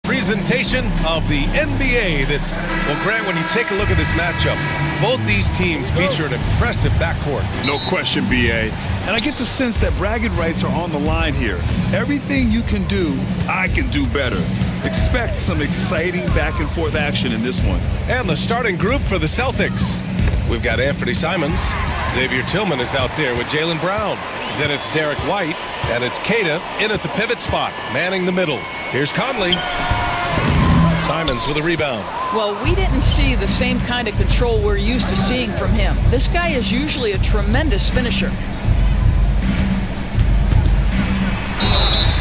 Presentation of the NBA. Well, Grant, when you take a look at this matchup, both these teams feature an impressive backcourt. No question, BA. And I get the sense that bragging rights are on the line here. Everything you can do, I can do better. Expect some exciting back and forth action in this one. And the starting group for the Celtics. We've got Anthony Simons. Xavier Tillman is out there with Jaylen Brown. Then it's Derek White, and it's Queta in at the pivot spot, manning the middle. Here's Conley. Simons with a rebound. Well, we didn't see the same kind of control we're used to seeing from him. This guy is usually a tremendous finisher.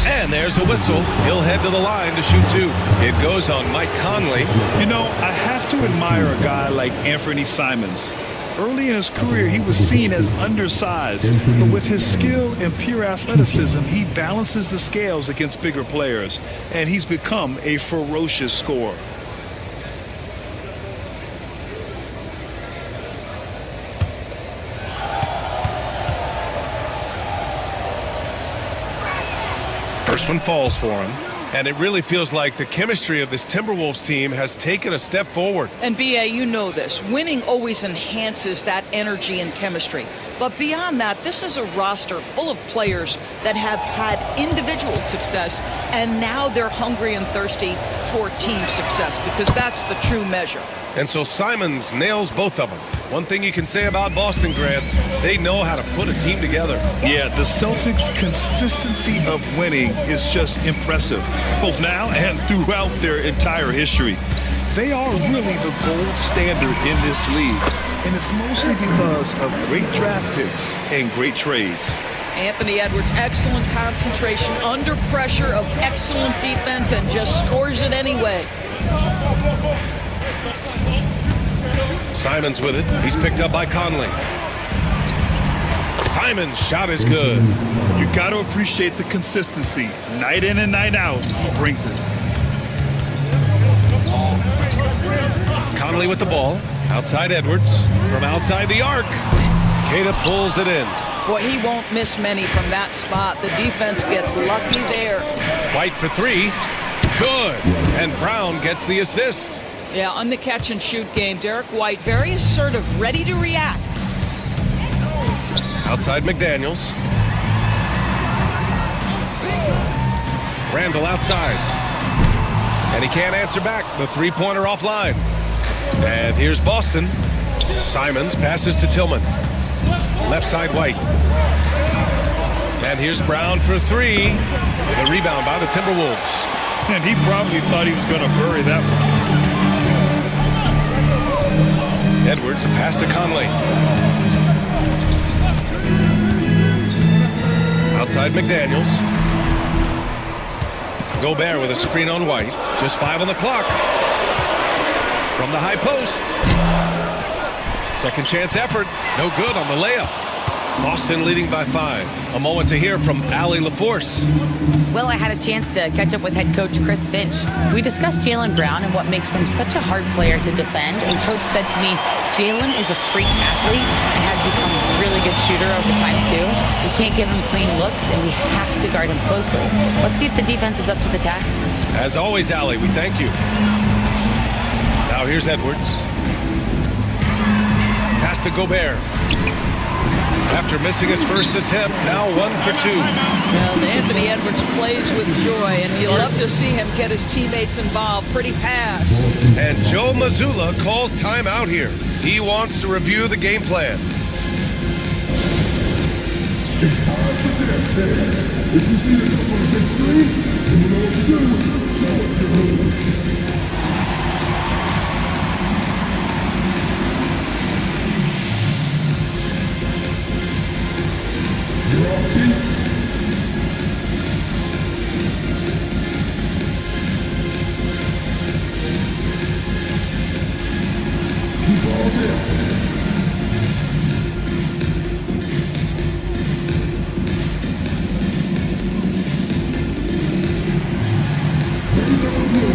And there's a whistle. He'll head to the line to shoot two. It goes on Mike Conley. You know, I have to admire a guy like Anthony Simons. Early in his career, he was seen as undersized, but with his skill and pure athleticism, he balances the scales against bigger players, and he's become a ferocious scorer. First one falls for him. And it really feels like the chemistry of this Timberwolves team has taken a step forward. And B.A., you know this. Winning always enhances that energy and chemistry. But beyond that, this is a roster full of players that have had individual success, and now they're hungry and thirsty for team success, because that's the true measure. And so Simons nails both of them. One thing you can say about Boston, Grant, they know how to put a team together. Yeah, the Celtics' consistency of winning is just impressive, both now and throughout their entire history. They are really the gold standard in this league, and it's mostly because of great draft picks and great trades. Anthony Edwards, excellent concentration, under pressure of excellent defense, and just scores it anyway. Simons with it. He's picked up by Conley. Simons' shot is good. You got to appreciate the consistency. Night in and night out, he brings it. Conley with the ball. Outside Edwards. From outside the arc. Queta pulls it in. Boy, he won't miss many from that spot. The defense gets lucky there. White for three. Good. And Brown gets the assist. Yeah, on the catch-and-shoot game, Derek White very assertive, ready to react. Outside McDaniels. Randall outside. And he can't answer back. The three-pointer offline. And here's Boston. Simons passes to Tillman. Left side White. And here's Brown for three. The rebound by the Timberwolves. And he probably thought he was going to bury that one. Edwards, a pass to Conley. Outside McDaniels. Gobert with a screen on White. Just 5 on the clock. From the high post. Second chance effort. No good on the layup. Boston leading by 5. A moment to hear from Allie LaForce. Well, I had a chance to catch up with head coach Chris Finch. We discussed Jaylen Brown and what makes him such a hard player to defend. And coach said to me, Jaylen is a freak athlete and has become a really good shooter over time, too. We can't give him clean looks, and we have to guard him closely. Let's see if the defense is up to the task. As always, Allie, we thank you. Now here's Edwards. Pass to Gobert. After missing his first attempt, now 1 for 2. Well, Anthony Edwards plays with joy, and you love to see him get his teammates involved. Pretty pass. And Joe Mazzulla calls timeout here. He wants to review the game plan. It's time for this. If you see yourself on a big screen, then you know what to do. Show us your moves. You're off beat. Keep all this. Ladies and gentlemen,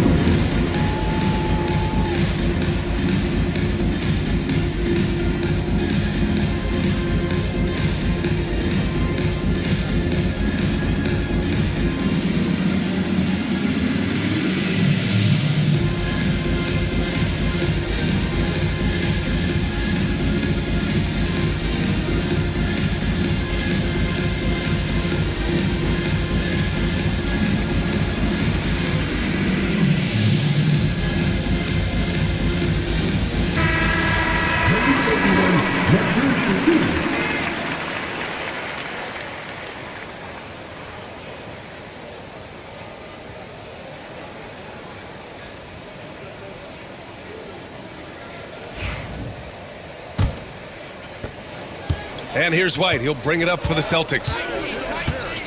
And here's White. He'll bring it up for the Celtics.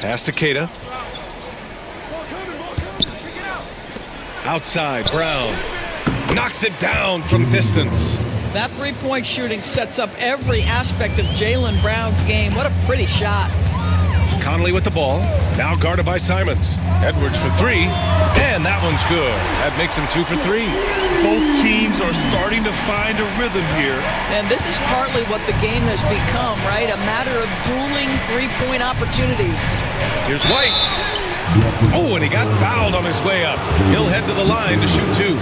Pass to Queta. Outside, Brown. Knocks it down from distance. That three-point shooting sets up every aspect of Jaylen Brown's game. What a pretty shot. Conley with the ball. Now guarded by Simons. Edwards for three. And that one's good. That makes him 2 for 3. Both teams are starting to find a rhythm here. And this is partly what the game has become, right? A matter of dueling three-point opportunities. Here's White. Oh, and he got fouled on his way up. He'll head to the line to shoot 2.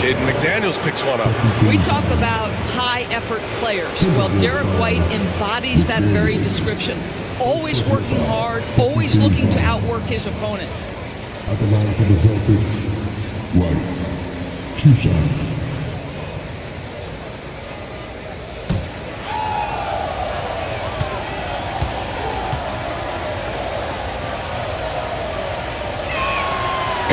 Jaden McDaniels picks one up. We talk about high-effort players. Well, Derek White embodies that very description. Always working hard, always looking to outwork his opponent. At the line for the Celtics, White. 2 shots.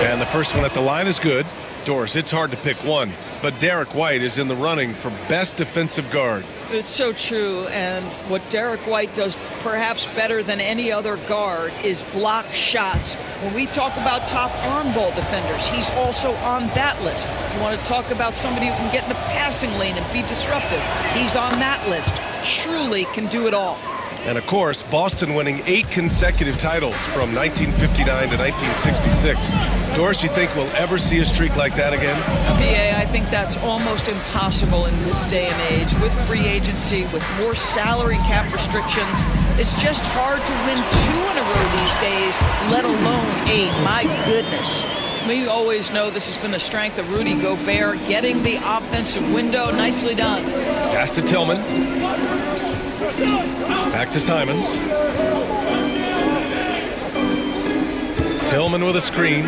And the first one at the line is good. Doris, it's hard to pick one, but Derek White is in the running for best defensive guard. It's so true, and what Derek White does perhaps better than any other guard is block shots. When we talk about top arm ball defenders, he's also on that list. You want to talk about somebody who can get in the passing lane and be disruptive, he's on that list. Truly can do it all. And of course, Boston winning 8 consecutive titles from 1959 to 1966. Doris, you think we'll ever see a streak like that again? PA, I think that's almost impossible in this day and age. With free agency, with more salary cap restrictions, it's just hard to win 2 in a row these days, let alone 8. My goodness. We always know this has been a strength of Rudy Gobert, getting the offensive window. Nicely done. Pass to Tillman. Back to Simons. Tillman with a screen.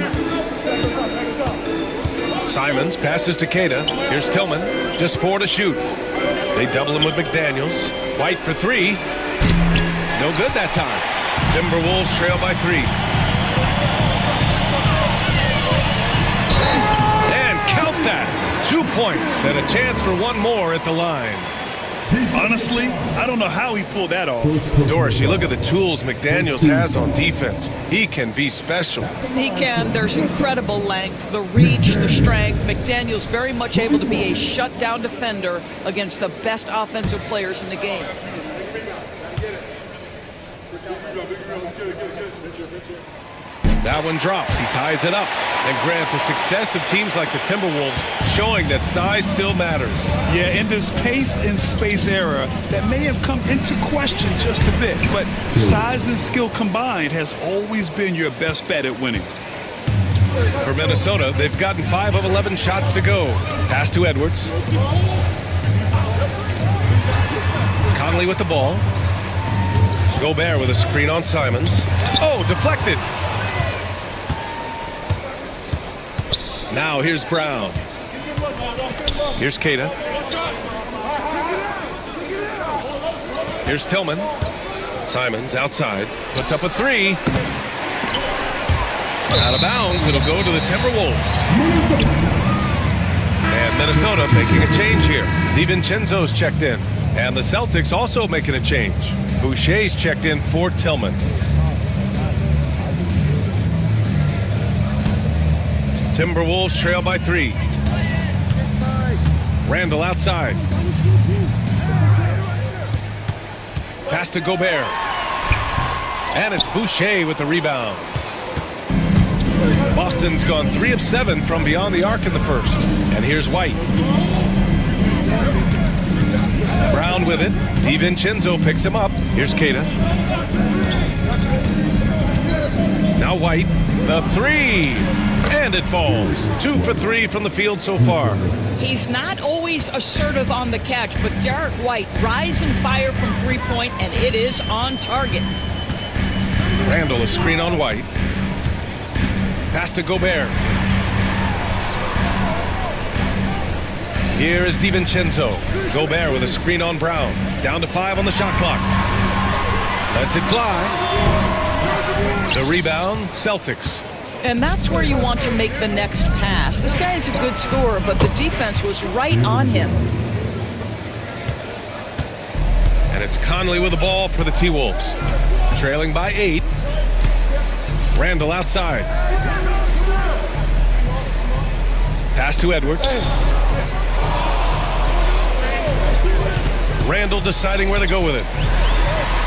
Simons passes to Queta. Here's Tillman. Just 4 to shoot. They double him with McDaniels. White for 3. No good that time. Timberwolves trail by 3. And count that. 2 points and a chance for one more at the line. Honestly, I don't know how he pulled that off. Doris, you look at the tools McDaniels has on defense. He can be special. He can. There's incredible length, the reach, the strength. McDaniels very much able to be a shutdown defender against the best offensive players in the game. That one drops. He ties it up. And Grant, the success of teams like the Timberwolves showing that size still matters. Yeah, in this pace and space era, that may have come into question just a bit, but size and skill combined has always been your best bet at winning. For Minnesota, they've gotten 5 of 11 shots to go. Pass to Edwards. Conley with the ball. Gobert with a screen on Simons. Oh, deflected. Now here's Brown. Here's Queta. Here's Tillman. Simons outside. Puts up a 3. Out of bounds. It'll go to the Timberwolves. And Minnesota making a change here. DiVincenzo's checked in. And the Celtics also making a change. Boucher's checked in for Tillman. Timberwolves trail by 3. Randall outside. Pass to Gobert. And it's Boucher with the rebound. Boston's gone 3 of 7 from beyond the arc in the first. And here's White. Brown with it. DiVincenzo picks him up. Here's Queta. Now White. The 3. And it falls. 2 for 3 from the field so far. He's not always assertive on the catch, but Derek White rise and fire from three-point, and it is on target. Randall a screen on White. Pass to Gobert. Here is DiVincenzo. Gobert with a screen on Brown. Down to 5 on the shot clock. Lets it fly. The rebound, Celtics. And that's where you want to make the next pass. This guy is a good scorer, but the defense was right on him. And And it's Conley with the ball for the T-Wolves. Trailing by 8. Randall outside. Pass to Edwards. Randall deciding where to go with it.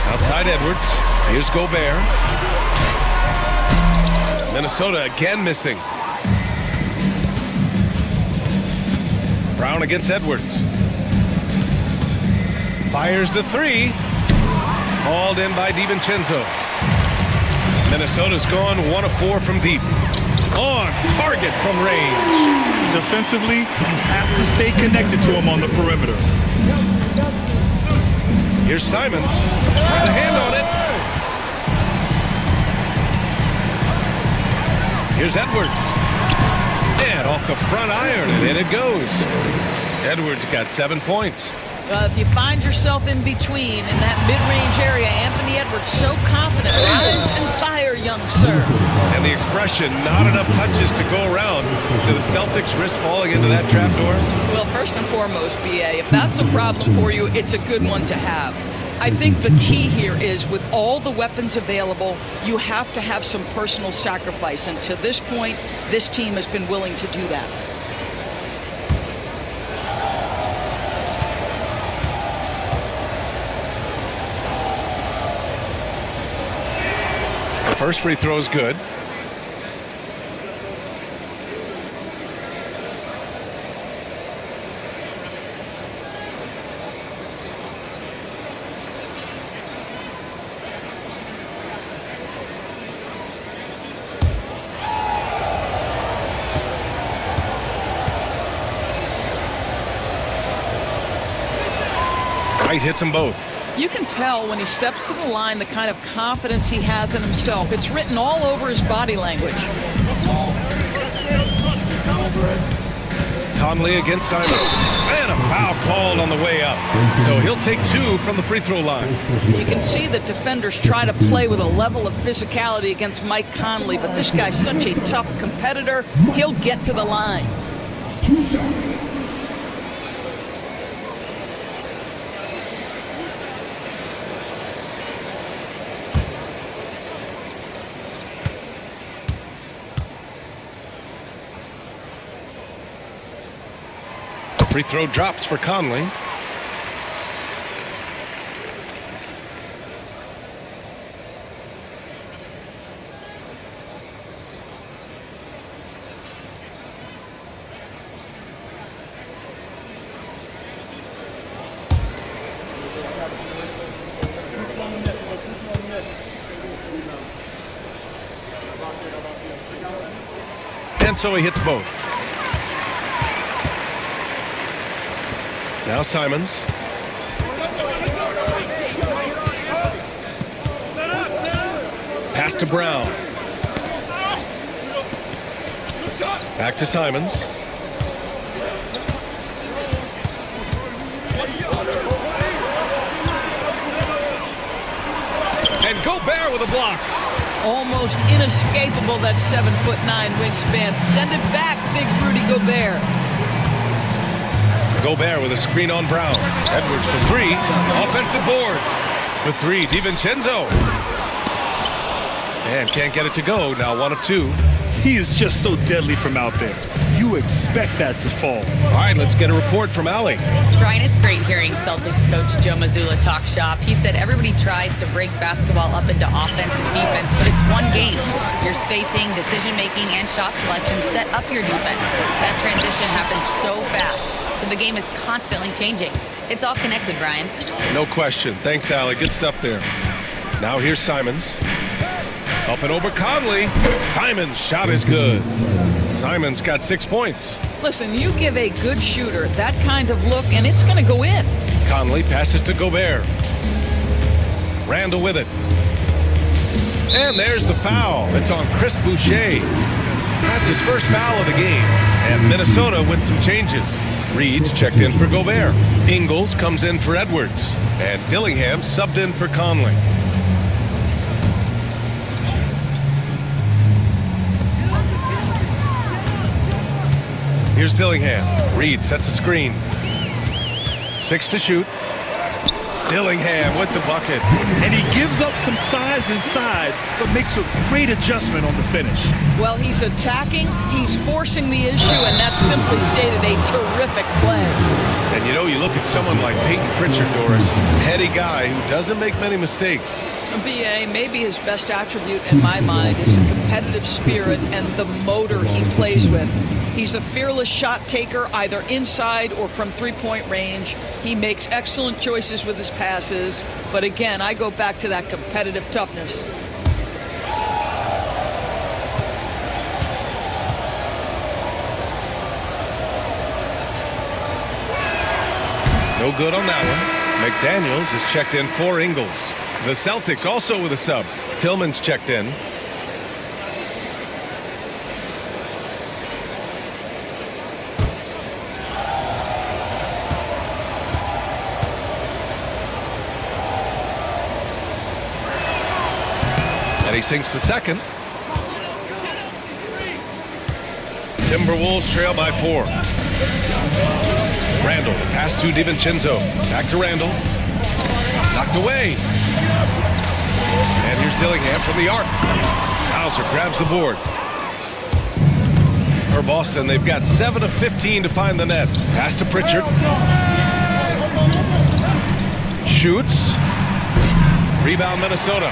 Outside Edwards. Here's Gobert. Minnesota again missing. Brown against Edwards. Fires the 3. Hauled in by DiVincenzo. Minnesota's gone 1 of 4 from deep. On target from range. Defensively, you have to stay connected to him on the perimeter. Here's Simons with a hand on it. Here's Edwards. And off the front iron, and in it goes. Edwards got 7 points. If you find yourself in between in that mid-range area, Anthony Edwards so confident. Rise and fire, young sir. And the expression, not enough touches to go around. Do the Celtics risk falling into that trap, Doris? Well, first and foremost, BA, if that's a problem for you, it's a good one to have. I think the key here is with all the weapons available, you have to have some personal sacrifice. And to this point, this team has been willing to do that. The first free throw is good. Wright hits them both. You can tell when he steps to the line the kind of confidence he has in himself. It's written all over his body language. Conley against Simons. And a foul called on the way up. So he'll take 2 from the free throw line. You can see that defenders try to play with a level of physicality against Mike Conley, but this guy's such a tough competitor. He'll get to the line. 2 shots. Free throw drops for Conley. And so he hits both. Now Simons. Pass to Brown. Back to Simons. And Gobert with a block. Almost inescapable, that 7'9" wingspan. Send it back, big Rudy Gobert. Gobert with a screen on Brown. Edwards for 3. Offensive board. For 3, DiVincenzo. And can't get it to go. Now 1 of 2. He is just so deadly from out there. You expect that to fall. All right, let's get a report from Allie. Brian, it's great hearing Celtics coach Joe Mazzulla talk shop. He said everybody tries to break basketball up into offense and defense, but it's one game. Your spacing, decision-making, and shot selection set up your defense. That transition happens so fast, so the game is constantly changing. It's all connected, Brian. No question. Thanks, Allie. Good stuff there. Now here's Simons. Up and over Conley. Simons' shot is good. Simons got 6 points. Listen, you give a good shooter that kind of look, and it's going to go in. Conley passes to Gobert. Randall with it. And there's the foul. It's on Chris Boucher. That's his first foul of the game. And Minnesota with some changes. Reed's checked in for Gobert. Ingles comes in for Edwards. And Dillingham subbed in for Conley. Here's Dillingham. Reed sets a screen. 6 to shoot. Dillingham with the bucket. And he gives up some size inside, but makes a great adjustment on the finish. Well, he's attacking, he's forcing the issue, and that's simply stated a terrific play. And you know, you look at someone like Peyton Pritchard, Doris, heady guy who doesn't make many mistakes. BA, maybe his best attribute in my mind is the competitive spirit and the motor he plays with. He's a fearless shot taker, either inside or from three-point range. He makes excellent choices with his passes. But again, I go back to that competitive toughness. No good on that one. McDaniels is checked in for Ingles. The Celtics also with a sub. Tillman's checked in. And he sinks the second. Timberwolves trail by 4. Randall, pass to DiVincenzo. Back to Randall. Knocked away. And here's Dillingham from the arc. Hauser grabs the board. For Boston, they've got 7 of 15 to find the net. Pass to Pritchard. Shoots. Rebound Minnesota.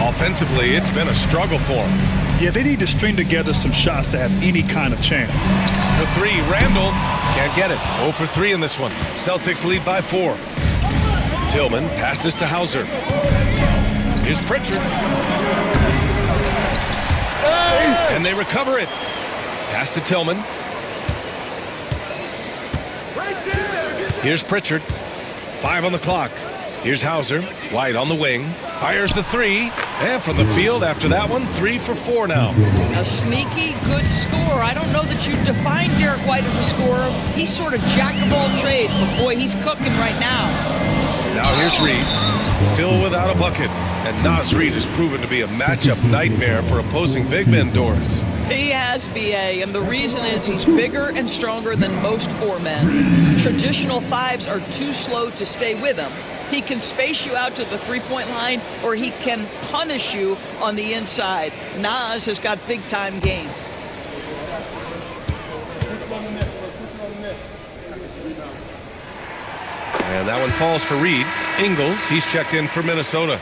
Offensively, it's been a struggle for them. Yeah, they need to string together some shots to have any kind of chance. For 3, Randall can't get it. 0 for 3 in this one. Celtics lead by 4. Tillman passes to Hauser. Here's Pritchard. And they recover it. Pass to Tillman. Here's Pritchard. 5 on the clock. Here's Hauser. White on the wing. Fires the 3. And from the field after that one, 3 for 4 now. A sneaky good scorer. I don't know that you define Derek White as a scorer. He's sort of jack of all trades, but boy, he's cooking right now. Now here's Reed, still without a bucket. And Naz Reed has proven to be a matchup nightmare for opposing big men, Doris. He has, BA, and the reason is he's bigger and stronger than most 4 men. Traditional 5s are too slow to stay with him. He can space you out to the three-point line, or he can punish you on the inside. Naz has got big-time game. And that one falls for Reed. Ingles, he's checked in for Minnesota.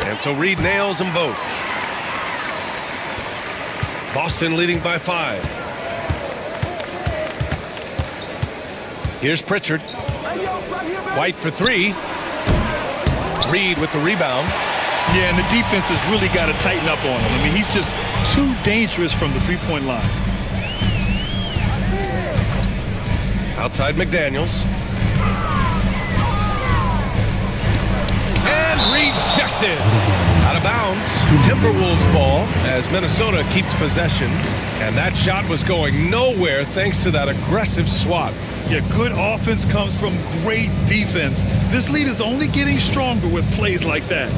And so Reed nails them both. Boston leading by 5. Here's Pritchard. White for 3. Reed with the rebound. Yeah, and the defense has really got to tighten up on him. I mean, he's just too dangerous from the three-point line. Outside McDaniels. And rejected. Out of bounds. Timberwolves ball as Minnesota keeps possession. And that shot was going nowhere thanks to that aggressive swat. Yeah, good offense comes from great defense. This lead is only getting stronger with plays like that.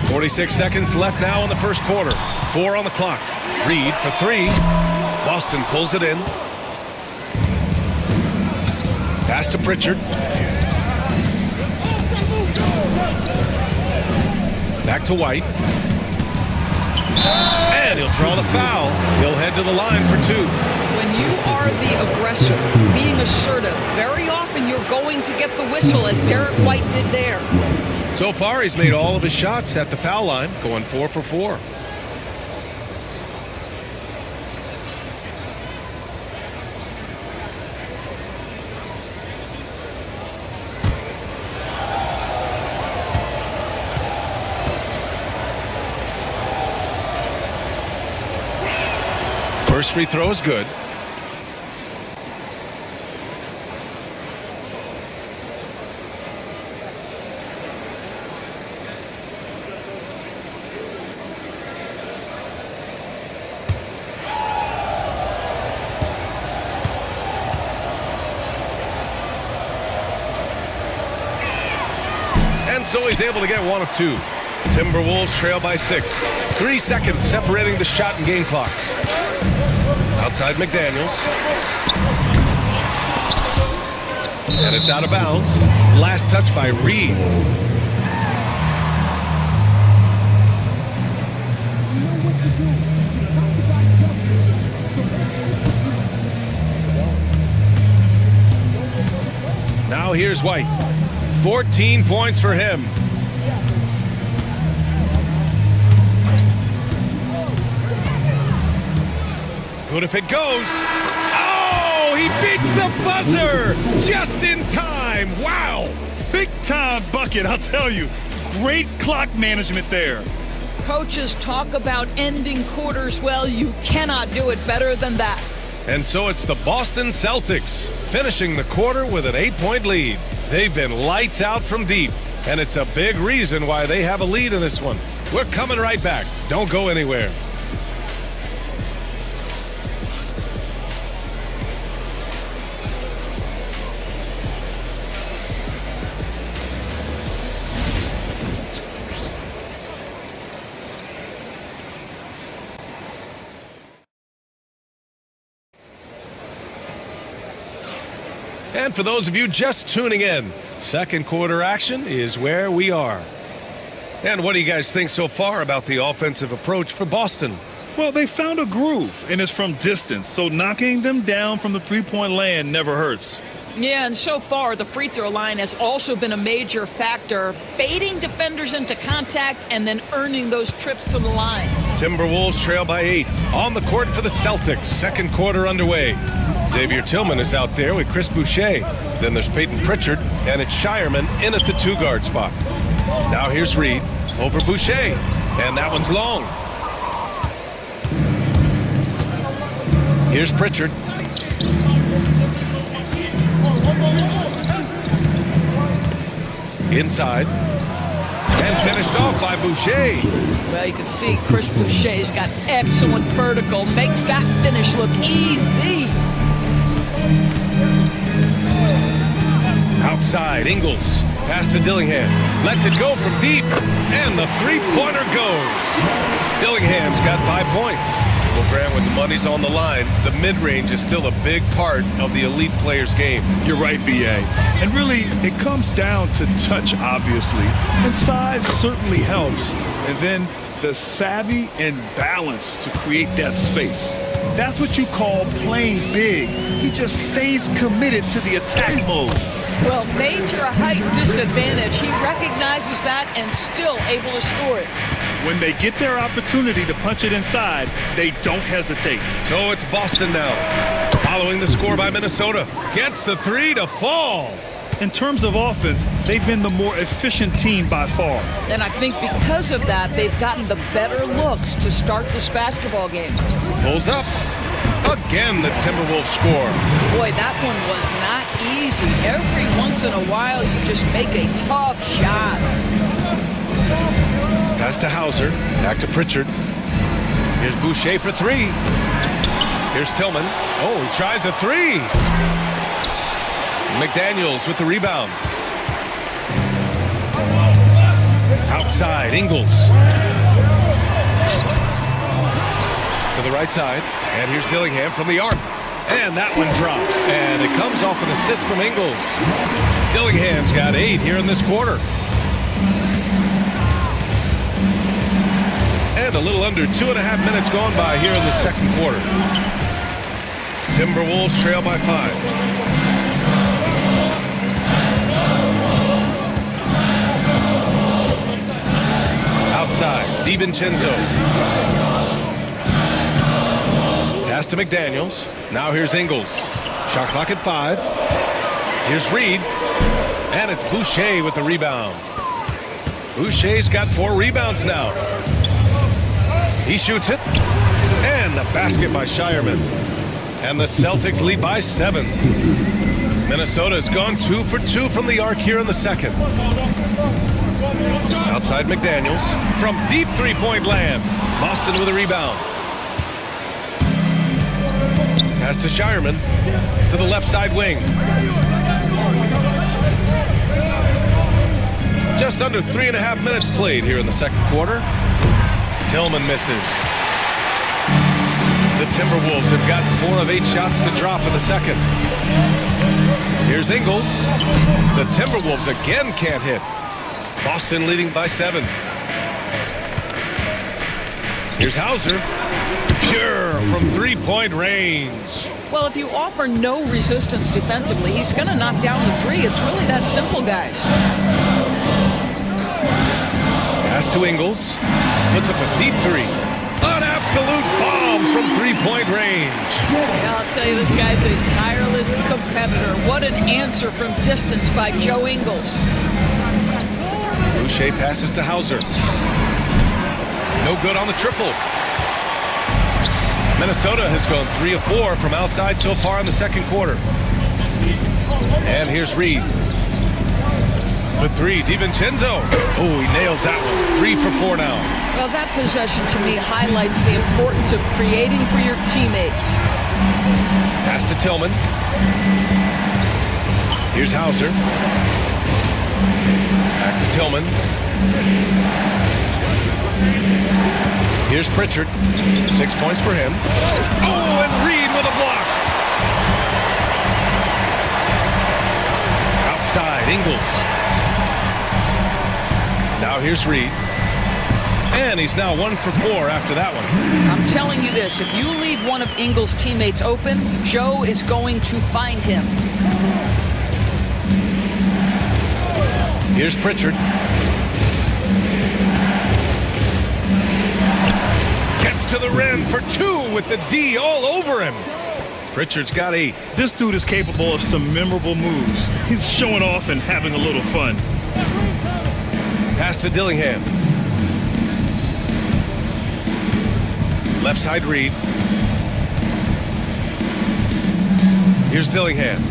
.46 seconds left now in the first quarter. 4 on the clock. Reed for 3. Boston pulls it in. Pass to Pritchard. Back to White. And he'll draw the foul. He'll head to the line for 2. When you are the aggressor, being assertive, very often you're going to get the whistle, as Derek White did there. So far, he's made all of his shots at the foul line, going 4 for 4. First free throw is good. And so he's able to get one of two. Timberwolves trail by 6. 3 seconds separating the shot and game clocks. Outside McDaniels. And it's out of bounds. Last touch by Reed. Now here's White. 14 points for him. Good if it goes. Oh, he beats the buzzer just in time. Wow. Big time bucket, I'll tell you. Great clock management there. Coaches talk about ending quarters well. You cannot do it better than that. And so it's the Boston Celtics finishing the quarter with an 8-point lead. They've been lights out from deep, and it's a big reason why they have a lead in this one. We're coming right back. Don't go anywhere. And for those of you just tuning in, second quarter action is where we are. And what do you guys think so far about the offensive approach for Boston? Well, they found a groove, and it's from distance, so knocking them down from the three-point land never hurts. Yeah, and so far, the free throw line has also been a major factor, baiting defenders into contact and then earning those trips to the line. Timberwolves trail by 8 on the court for the Celtics. Second quarter underway. Xavier Tillman is out there with Chris Boucher. Then there's Peyton Pritchard, and it's Shireman in at the 2-guard spot. Now here's Reed over Boucher, and that one's long. Here's Pritchard. Inside. And finished off by Boucher. Well, you can see Chris Boucher's got excellent vertical. Makes that finish look easy. Outside, Ingles. Pass to Dillingham. Lets it go from deep. And the three-pointer goes. Dillingham's got 5 points. Well, Grant, when the money's on the line, the mid-range is still a big part of the elite player's game. You're right, B.A. And really, it comes down to touch, obviously. And size certainly helps. And then the savvy and balance to create that space. That's what you call playing big. He just stays committed to the attack mode. Well, major height disadvantage. He recognizes that and still able to score it. When they get their opportunity to punch it inside, they don't hesitate. So it's Boston now. Following the score by Minnesota. Gets the three to fall. In terms of offense, they've been the more efficient team by far. And I think because of that, they've gotten the better looks to start this basketball game. Pulls up. Again, the Timberwolves score. Boy, that one was not easy. Every once in a while, you just make a tough shot. Pass to Hauser. Back to Pritchard. Here's Boucher for 3. Here's Tillman. Oh, he tries a 3. McDaniels with the rebound. Outside, Ingles. To the right side. And here's Dillingham from the arc. And that one drops. And it comes off an assist from Ingles. Dillingham's got 8 here in this quarter. And a little under 2.5 minutes gone by here in the second quarter. Timberwolves trail by 5. Outside, DiVincenzo. Pass to McDaniels. Now here's Ingles. Shot clock at 5. Here's Reed. And it's Boucher with the rebound. Boucher's got 4 rebounds now. He shoots it. And the basket by Shireman. And the Celtics lead by 7. Minnesota's gone 2 for 2 from the arc here in the second. Outside McDaniels from deep three-point land. Boston with a rebound. Pass to Shireman to the left side wing. Just under 3.5 minutes played here in the second quarter. Tillman misses. The Timberwolves have gotten 4 of 8 shots to drop in the second. Here's Ingles. The Timberwolves again can't hit. Boston leading by 7. Here's Hauser. Pure from three-point range. Well, if you offer no resistance defensively, he's going to knock down the three. It's really that simple, guys. Pass to Ingles. Puts up a deep three. An absolute bomb from three-point range. Yeah, I'll tell you, this guy's a tireless competitor. What an answer from distance by Joe Ingles. Boucher passes to Hauser. No good on the triple. Minnesota has gone 3 of 4 from outside so far in the second quarter. And here's Reed. The 3, DiVincenzo. Oh, he nails that one. 3 for 4 now. Well, that possession to me highlights the importance of creating for your teammates. Pass to Tillman. Here's Hauser. Back to Tillman. Here's Pritchard. 6 points for him. Oh, and Reed with a block. Outside, Ingles. Now here's Reed. And he's now 1 for 4 after that one. I'm telling you this, if you leave one of Ingles' teammates open, Joe is going to find him. Here's Pritchard. To the rim for 2 with the D all over him. Pritchard's got 8. This dude is capable of some memorable moves. He's showing off and having a little fun. Pass to Dillingham. Left side Reed. Here's Dillingham.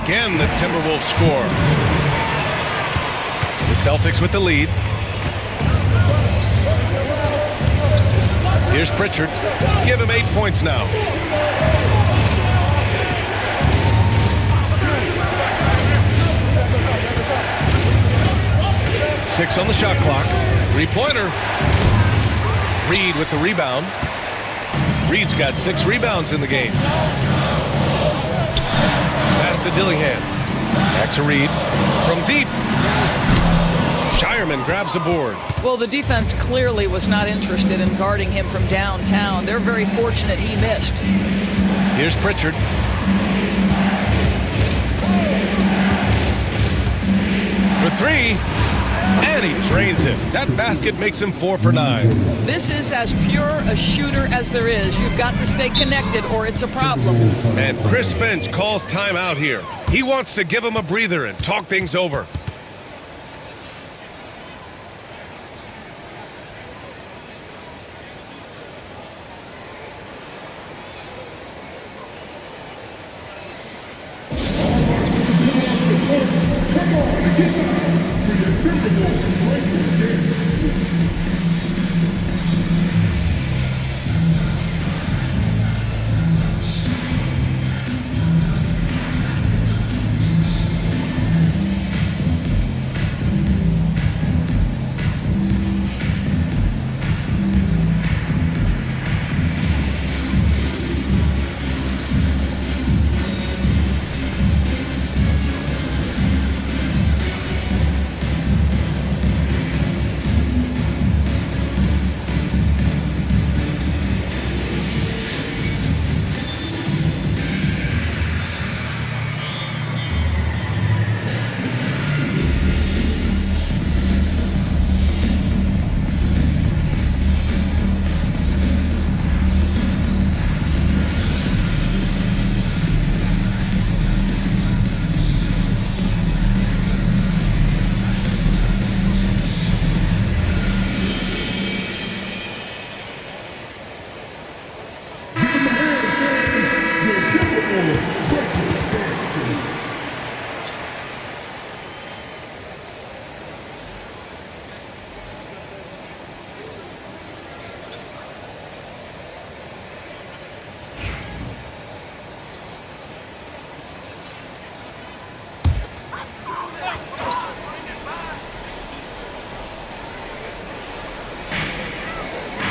Again, the Timberwolves score. The Celtics with the lead. Here's Pritchard. Give him 8 points now. Six on the shot clock. 3-pointer. Reed with the rebound. Reed's got 6 rebounds in the game. Pass to Dillingham. Back to Reed. From deep. Shireman grabs a board. Well, the defense clearly was not interested in guarding him from downtown. They're very fortunate he missed. Here's Pritchard. For 3. And he drains it. That basket makes him 4 for 9. This is as pure a shooter as there is. You've got to stay connected or it's a problem. And Chris Finch calls timeout here. He wants to give him a breather and talk things over.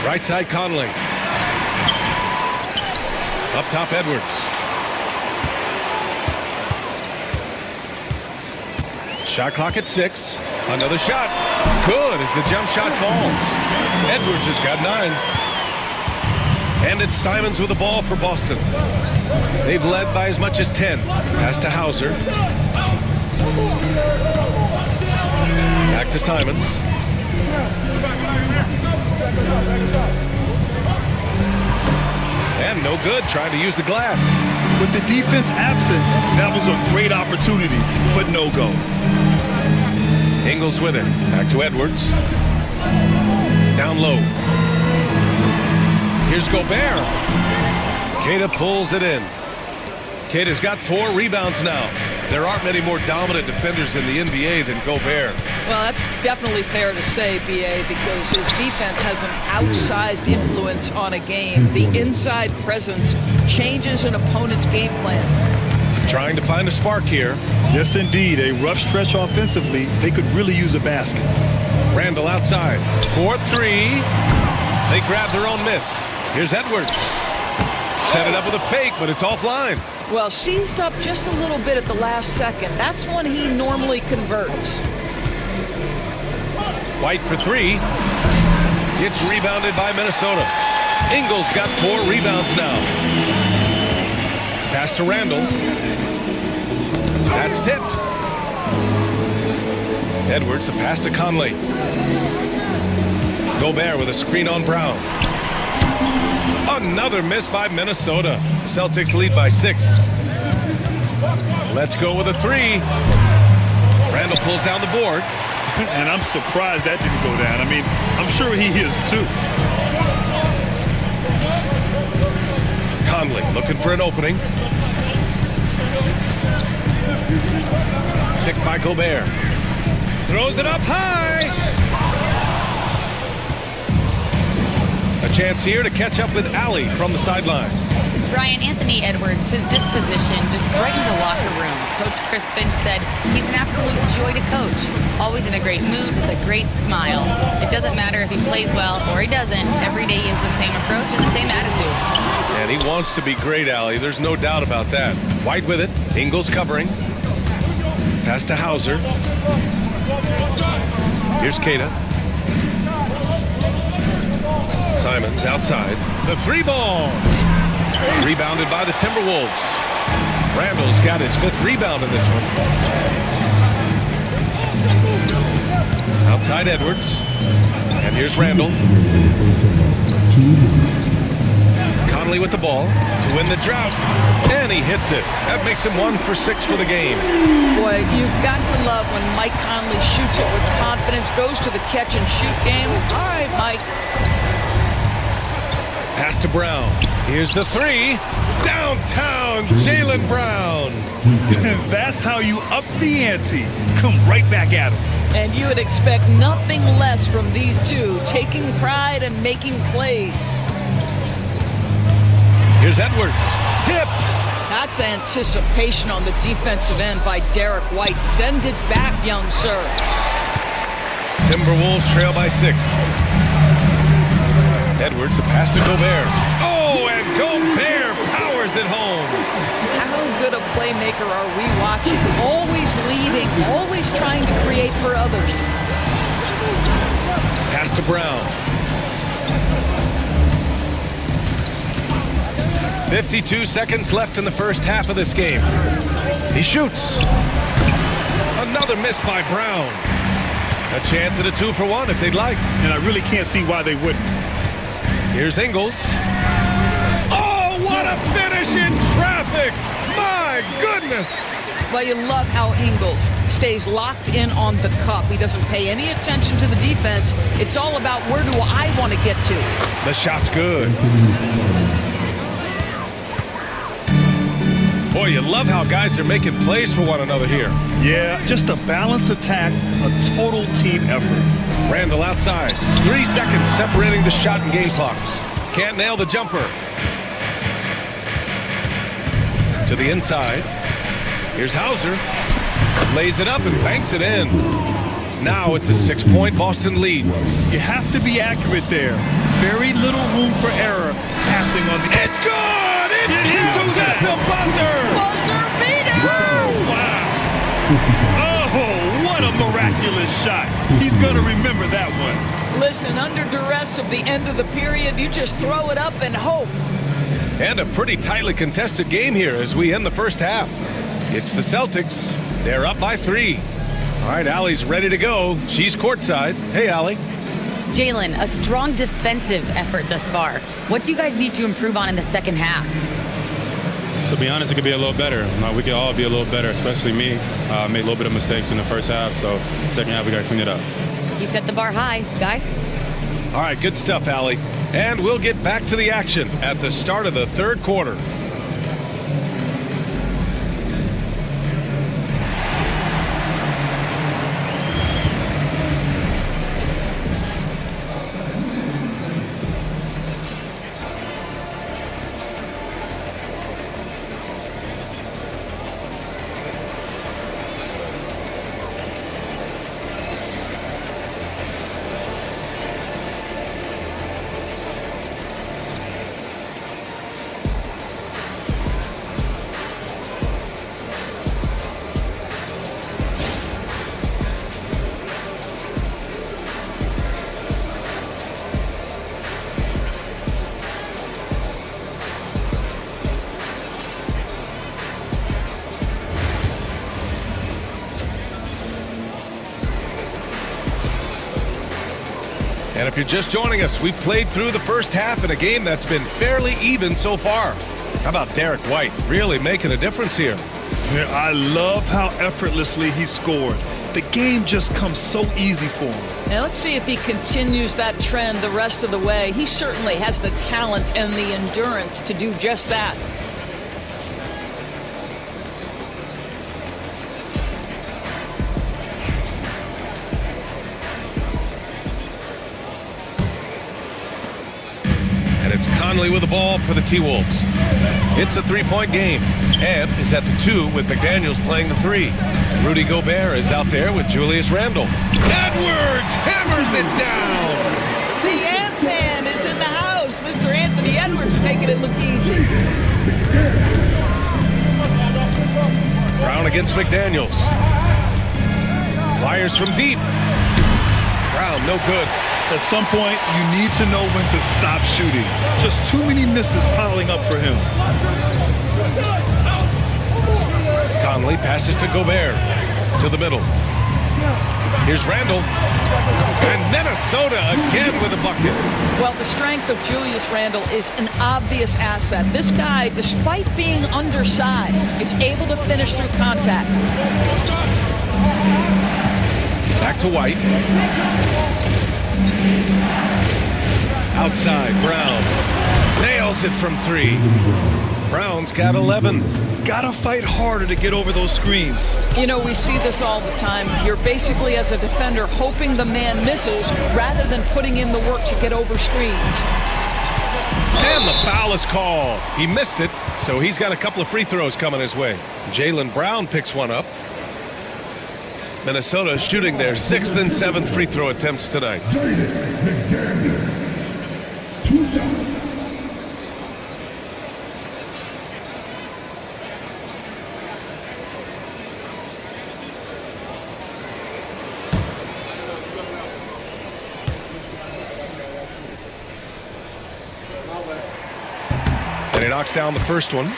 Right side Conley. Up top Edwards. Shot clock at 6. Another shot. Good as the jump shot falls. Edwards has got 9. And it's Simons with the ball for Boston. They've led by as much as 10. Pass to Hauser. Back to Simons. And no good, trying to use the glass. With the defense absent, that was a great opportunity, but no go. Ingles with it. Back to Edwards. Down low. Here's Gobert. Queta pulls it in. Queta's got 4 rebounds now. There aren't many more dominant defenders in the NBA than Gobert. Well, that's definitely fair to say, B.A., because his defense has an outsized influence on a game. The inside presence changes an opponent's game plan. Trying to find a spark here. Yes, indeed. A rough stretch offensively. They could really use a basket. Randall outside. 4-3. They grab their own miss. Here's Edwards. Set it up with a fake, but it's offline. Well, seized up just a little bit at the last second. That's when he normally converts. White for 3. It's rebounded by Minnesota. Ingles got 4 rebounds now. Pass to Randall. That's tipped. Edwards, a pass to Conley. Gobert with a screen on Brown. Another miss by Minnesota. Celtics lead by 6. Let's go with a 3. Randall pulls down the board. And I'm surprised that didn't go down. I mean, I'm sure he is too. Conley looking for an opening. Picked by Gobert. Throws it up high. A chance here to catch up with Allie from the sideline. Brian, Anthony Edwards, his disposition just brightens the locker room. Coach Chris Finch said he's an absolute joy to coach. Always in a great mood with a great smile. It doesn't matter if he plays well or he doesn't. Every day he has the same approach and the same attitude. And he wants to be great, Allie. There's no doubt about that. White with it. Ingles covering. Pass to Hauser. Here's Queta. Simons outside. The 3-ball. Rebounded by the Timberwolves. Randall's got his 5th rebound in this one. Outside Edwards. And here's Randall. Conley with the ball to win the drought. And he hits it. That makes him 1 for 6 for the game. Boy, you've got to love when Mike Conley shoots it with confidence, goes to the catch and shoot game. All right, Mike. Pass to Brown. Here's the 3. Downtown, Jaylen Brown. That's how you up the ante. Come right back at him. And you would expect nothing less from these two, taking pride and making plays. Here's Edwards. Tipped. That's anticipation on the defensive end by Derek White. Send it back, young sir. Timberwolves trail by 6. Edwards, a pass to Gobert. Oh, and Gobert powers it home. How good a playmaker are we watching? Always leading, always trying to create for others. Pass to Brown. 52 seconds left in the first half of this game. He shoots. Another miss by Brown. A chance at a 2-for-1 if they'd like. And I really can't see why they wouldn't. Here's Ingles. Oh, what a finish in traffic! My goodness! Well, you love how Ingles stays locked in on the cup. He doesn't pay any attention to the defense. It's all about where do I want to get to. The shot's good. Boy, you love how guys are making plays for one another here. Yeah, just a balanced attack, a total team effort. Randall outside. 3 seconds separating the shot and game clocks. Can't nail the jumper. To the inside. Here's Hauser. Lays it up and banks it in. Now it's a 6-point Boston lead. You have to be accurate there. very little room for error passing on the. It's good! It comes at the buzzer! Buzzer beater! Wow. Oh, what a miraculous shot. He's going to remember that one. Listen, under duress of the end of the period, you just throw it up and hope. And a pretty tightly contested game here as we end the first half. It's the Celtics. They're up by 3. All right, Allie's ready to go. She's courtside. Hey, Allie. Jalen, a strong defensive effort thus far. What do you guys need to improve on in the second half? To be honest, it could be a little better. We could all be a little better, especially me. Made a little bit of mistakes in the first half, so second half we got to clean it up. You set the bar high, guys. All right, good stuff, Allie. And we'll get back to the action at the start of the third quarter. And if you're just joining us, we played through the first half in a game that's been fairly even so far. How about Derek White really making a difference here? Yeah, I love how effortlessly he scored. The game just comes so easy for him. Now let's see if he continues that trend the rest of the way. He certainly has the talent and the endurance to do just that. It's Conley with the ball for the T-Wolves. It's a 3-point game. Ed is at the 2 with McDaniels playing the 3. Rudy Gobert is out there with Julius Randle. Edwards hammers it down. The Ant-Man is in the house. Mr. Anthony Edwards making it look easy. Brown against McDaniels. Fires from deep. Brown, no good. At some point, you need to know when to stop shooting. Just too many misses piling up for him. Conley passes to Gobert. To the middle. Here's Randle. And Minnesota again with a bucket. Well, the strength of Julius Randle is an obvious asset. This guy, despite being undersized, is able to finish through contact. Back to White. Outside, Brown. Nails it from 3. Brown's got 11. Gotta fight harder to get over those screens. You know, we see this all the time. You're basically, as a defender, hoping the man misses rather than putting in the work to get over screens. And the foul is called. He missed it, so he's got a couple of free throws coming his way. Jaylen Brown picks one up. Minnesota shooting their 6th and 7th free throw attempts tonight. McDaniel. 2 shots. And he knocks down the first one.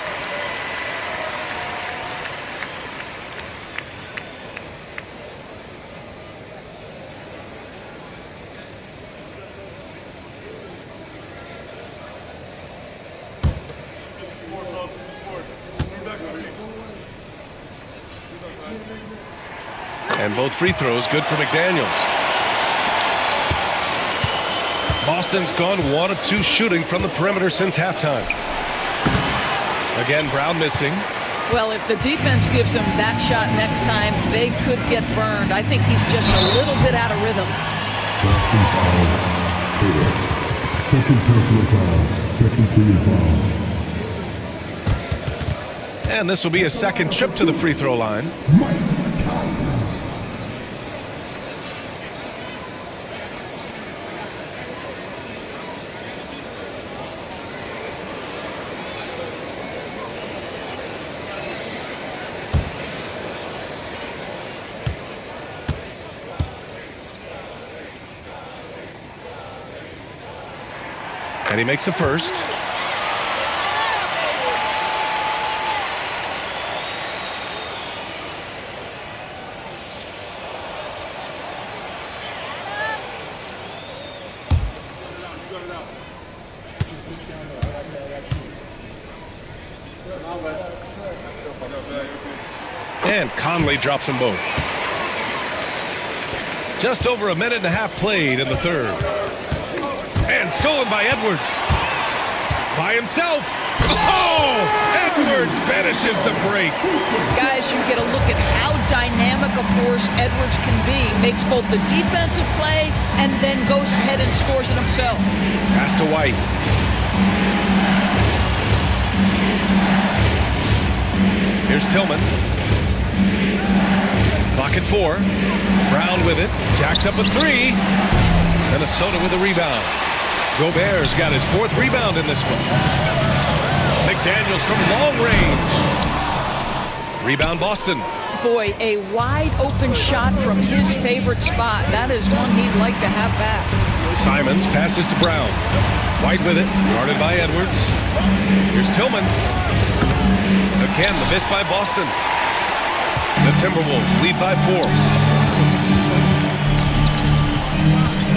And both free throws good for McDaniels. Boston's gone 1 of 2 shooting from the perimeter since halftime. Again, Brown missing. Well, if the defense gives him that shot next time, they could get burned. I think he's just a little bit out of rhythm. Second personal foul. Second team foul. And this will be a second trip to the free throw line. And he makes a first. And Conley drops them both. Just over a minute and a half played in the third. And stolen by Edwards. By himself. Oh! Edwards finishes the break. Guys, you get a look at how dynamic a force Edwards can be. Makes both the defensive play and then goes ahead and scores it himself. Pass to White. Here's Tillman. Clock at 4. Brown with it. Jacks up a 3. Minnesota with a rebound. Gobert's got his 4th rebound in this one. McDaniels from long range. Rebound Boston. Boy, a wide open shot from his favorite spot. That is one he'd like to have back. Simons passes to Brown. White with it. Guarded by Edwards. Here's Tillman. Again, the miss by Boston. The Timberwolves lead by 4.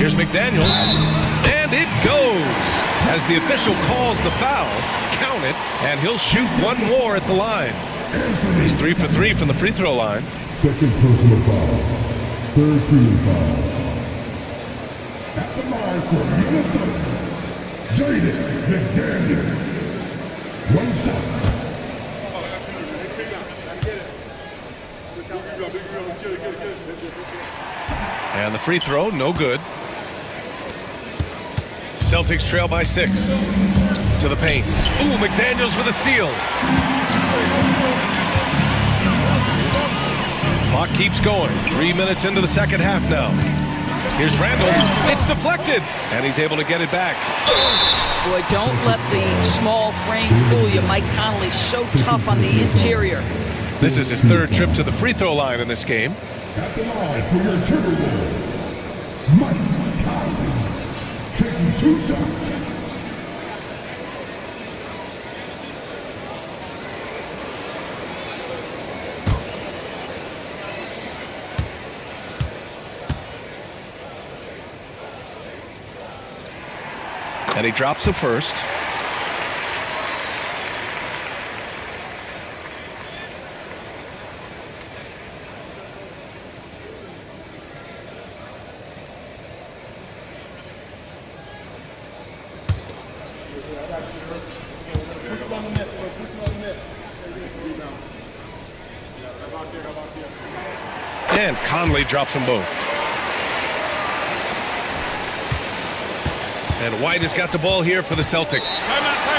Here's McDaniels. And it goes. As the official calls the foul, count it, and he'll shoot one more at the line. He's 3 for 3 from the free throw line. Second personal foul. Third team foul. At the line for Minnesota, Jaden McDaniel. One shot. And the free throw, no good. Celtics trail by 6. To the paint. Ooh, McDaniels with a steal. Clock keeps going. 3 minutes into the second half now. Here's Randall. It's deflected. And he's able to get it back. Boy, don't let the small frame fool you. Mike Conley so tough on the interior. This is his 3rd trip to the free throw line in this game. At the line for your Timberwolves, Mike Conley, taking 2 shots. And he drops the first. And Conley drops them both. And White has got the ball here for the Celtics.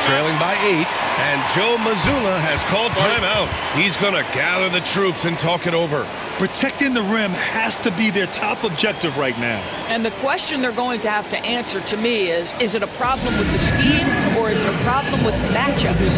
Trailing by 8. And Joe Mazzulla has called timeout. He's going to gather the troops and talk it over. Protecting the rim has to be their top objective right now. And the question they're going to have to answer to me is it a problem with the scheme or is it a problem with matchups?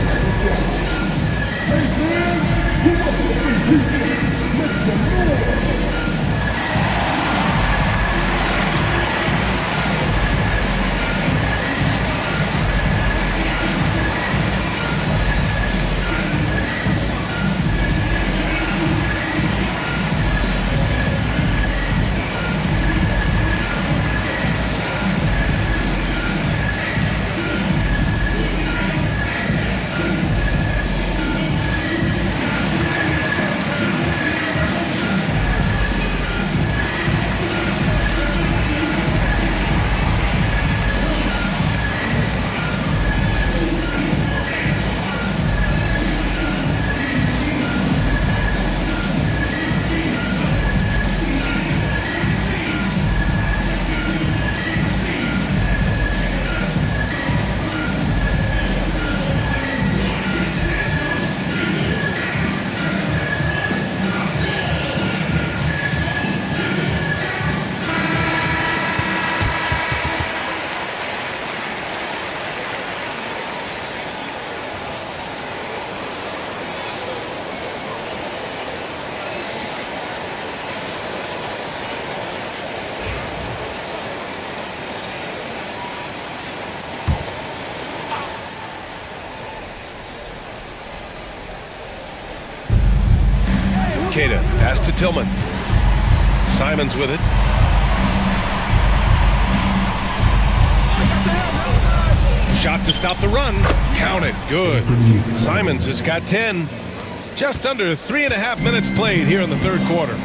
Pass to Tillman. Simons with it. Shot to stop the run. Count it. Good. Simons has got 10. Just under 3.5 minutes played here in the third quarter.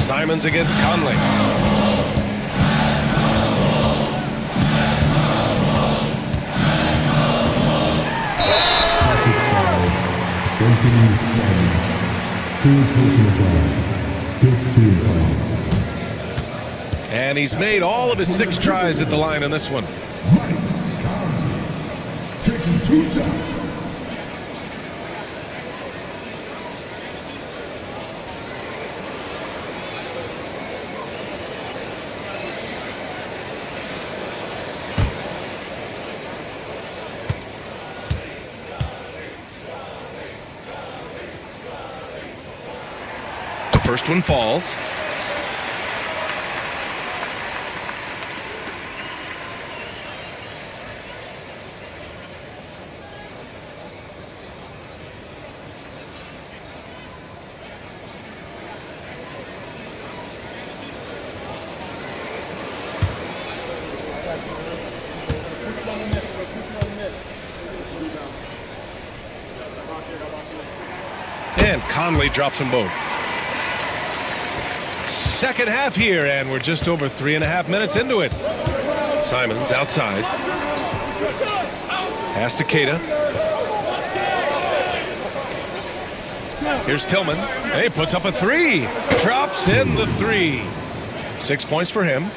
Simons against Conley. Anthony Simons. 2 personal foul. 15 foul. And he's made all of his 6 tries at the line in this one. Mike Conley. Taking 2 shots. The first one falls. And Conley drops them both. Second half here, and we're just over 3.5 minutes into it. Simons outside. Pass to Keita. Here's Tillman. Hey, puts up a 3. Drops in the 3. 6 points for him.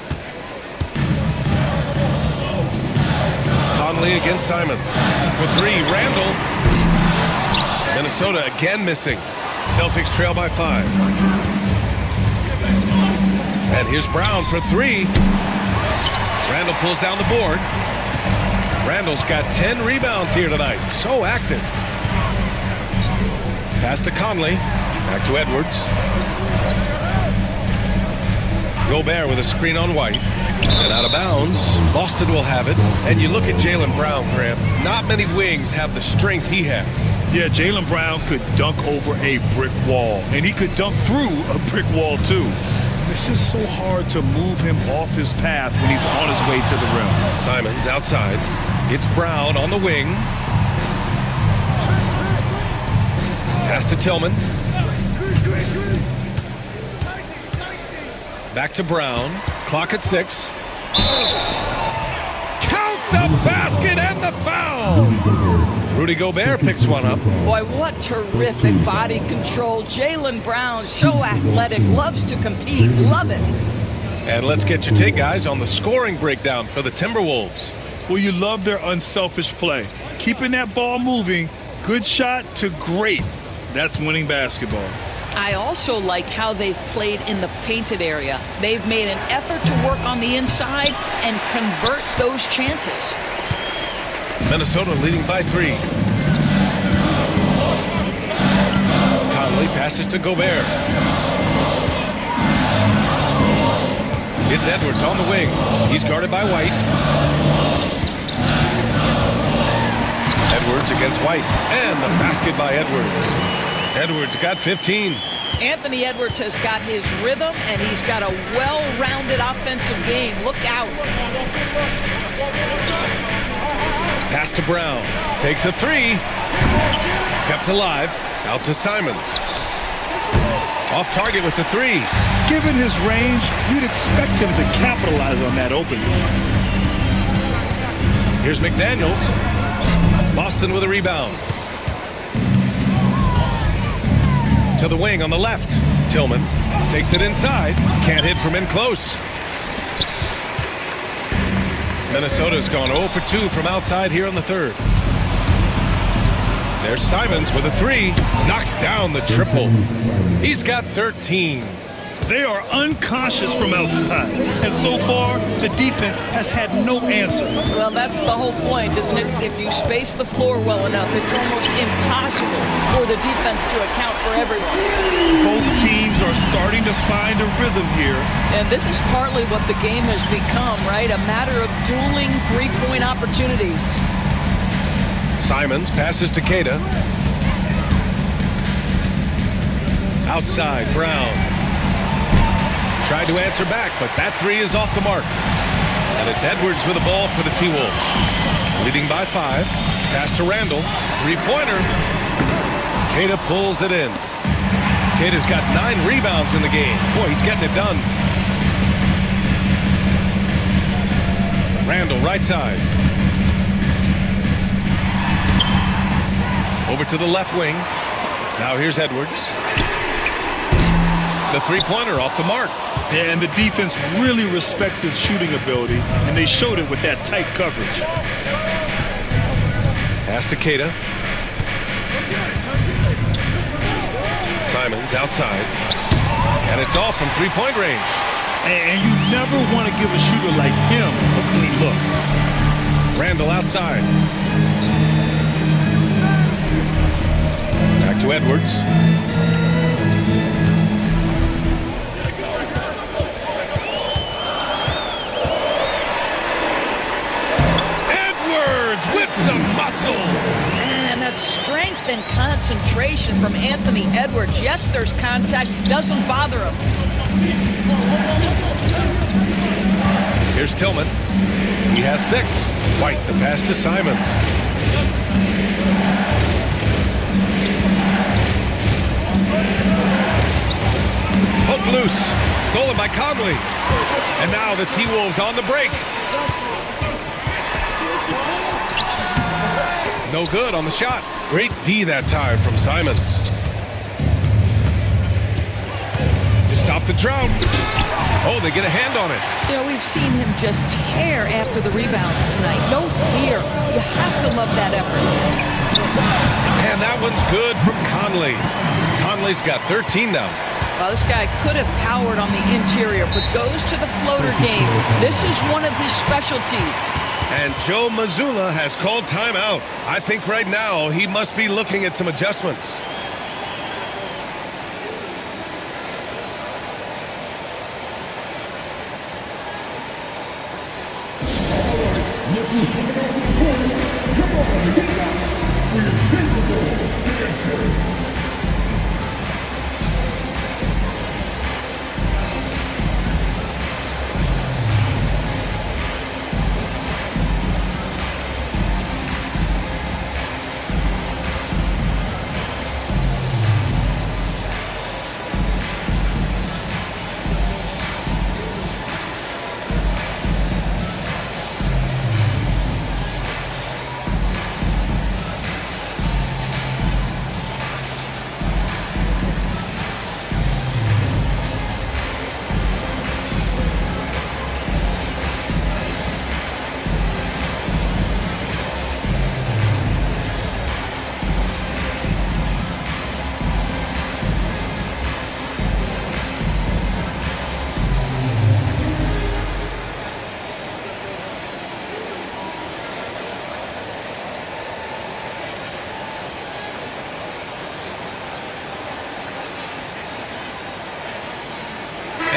Conley against Simons. For 3, Randall. Minnesota again missing. Celtics trail by 5. And here's Brown for 3. Randall pulls down the board. Randall's got 10 rebounds here tonight. So active. Pass to Conley. Back to Edwards. Gobert with a screen on White. And out of bounds. Boston will have it. And you look at Jaylen Brown, Graham. Not many wings have the strength he has. Yeah, Jaylen Brown could dunk over a brick wall, and he could dunk through a brick wall too. It's just so hard to move him off his path when he's on his way to the rim. Simons outside. It's Brown on the wing. Pass to Tillman. Back to Brown. Clock at 6. Count the basket and the foul! Rudy Gobert picks one up. Boy, what terrific body control. Jaylen Brown, so athletic, loves to compete. Love it. And let's get your take, guys, on the scoring breakdown for the Timberwolves. Well, you love their unselfish play. Keeping that ball moving, good shot to great. That's winning basketball. I also like how they've played in the painted area. They've made an effort to work on the inside and convert those chances. Minnesota leading by 3. Conley passes to Gobert. It's Edwards on the wing. He's guarded by White. Edwards against White. And the basket by Edwards. Edwards got 15. Anthony Edwards has got his rhythm, and he's got a well-rounded offensive game. Look out. Pass to Brown. Takes a 3. Kept alive. Out to Simons. Off target with the 3. Given his range, you'd expect him to capitalize on that opening. Here's McDaniels. Boston with a rebound. To the wing on the left. Tillman takes it inside. Can't hit from in close. Minnesota's gone 0 for 2 from outside here in the third. There's Simons with a 3. Knocks down the triple. He's got 13. They are unconscious from outside. And so far, the defense has had no answer. Well, that's the whole point, isn't it? If you space the floor well enough, it's almost impossible for the defense to account for everyone. Both teams are starting to find a rhythm here. And this is partly what the game has become, right? A matter of dueling three-point opportunities. Simons passes to Keita. Outside, Brown. Tried to answer back, but that three is off the mark. And it's Edwards with the ball for the T-Wolves. Leading by 5. Pass to Randall. Three-pointer. Queta pulls it in. Queta's got 9 rebounds in the game. Boy, he's getting it done. Randall, right side. Over to the left wing. Now here's Edwards. The three-pointer off the mark. Yeah, and the defense really respects his shooting ability, and they showed it with that tight coverage. Pass to Queta. Simons outside. And it's off from three-point range. And you never want to give a shooter like him a clean look. Randall outside. Back to Edwards. Edwards with some muscle. And that strength and concentration from Anthony Edwards. Yes, there's contact. Doesn't bother him. Here's Tillman. He has 6. White, the pass to Simons. Hook loose. Stolen by Conley. And now the T-Wolves on the break. No good on the shot. Great D that time from Simons. To stop the drought. Oh, they get a hand on it. You know, we've seen him just tear after the rebounds tonight. No fear. You have to love that effort. And that one's good from Conley. Conley's got 13 now. Well, this guy could have powered on the interior, but goes to the floater game. This is one of his specialties. And Joe Mazzulla has called timeout. I think right now he must be looking at some adjustments.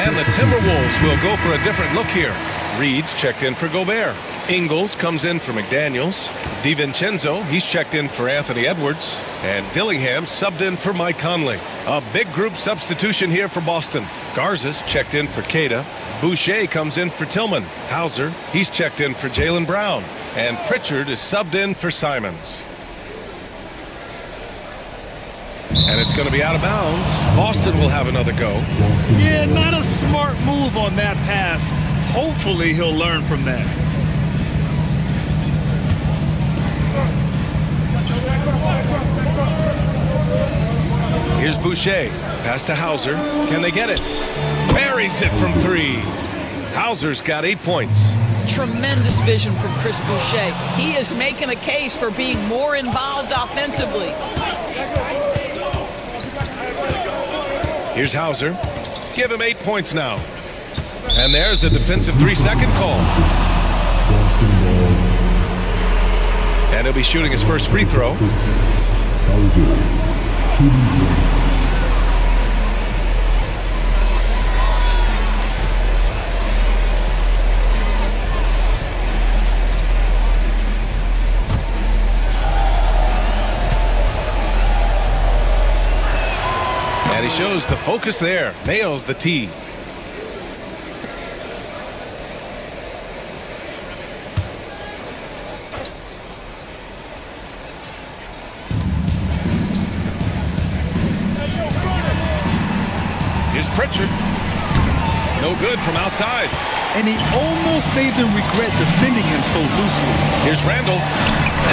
And the Timberwolves will go for a different look here. Reed's checked in for Gobert. Ingles comes in for McDaniels. DiVincenzo, he's checked in for Anthony Edwards. And Dillingham subbed in for Mike Conley. A big group substitution here for Boston. Garza's checked in for Queta. Boucher comes in for Tillman. Hauser, he's checked in for Jaylen Brown. And Pritchard is subbed in for Simons. And it's going to be out of bounds. Boston will have another go. Yeah, not a smart move on that pass. Hopefully he'll learn from that. Here's Boucher. Pass to Hauser. Can they get it? Buries it from 3. Hauser's got 8 points. Tremendous vision from Chris Boucher. He is making a case for being more involved offensively. Here's Hauser. Give him 8 points now. And there's a defensive 3-second call. And he'll be shooting his first free throw. And he shows the focus there. Nails the tee. Here's Pritchard. No good from outside. And he almost made them regret defending him so loosely. Here's Randall.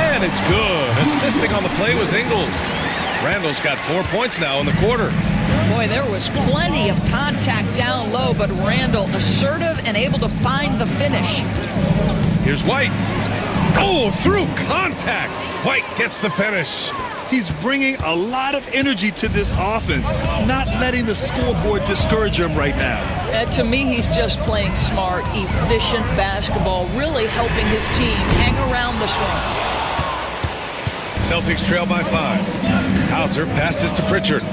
And it's good. Assisting on the play was Ingles. Randall's got 4 points now in the quarter. Boy, there was plenty of contact down low, but Randall assertive and able to find the finish. Here's White. Oh, through contact. White gets the finish. He's bringing a lot of energy to this offense, not letting the scoreboard discourage him right now. To me, he's just playing smart, efficient basketball, really helping his team hang around this one. Celtics trail by 5. Hauser passes to Pritchard.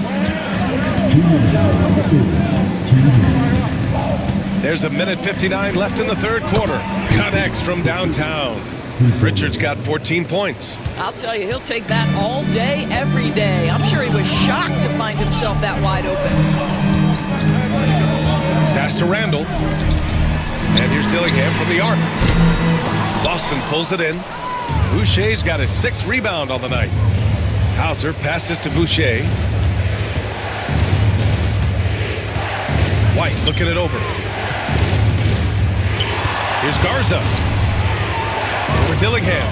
There's a minute 59 left in the third quarter. Connects from downtown. Pritchard's got 14 points. I'll tell you, he'll take that all day, every day. I'm sure he was shocked to find himself that wide open. Pass to Randall. And here's Dillingham from the arc. Boston pulls it in. Boucher's got his 6th rebound on the night. Hauser passes to Boucher. White looking it over. Here's Garza. For Dillingham.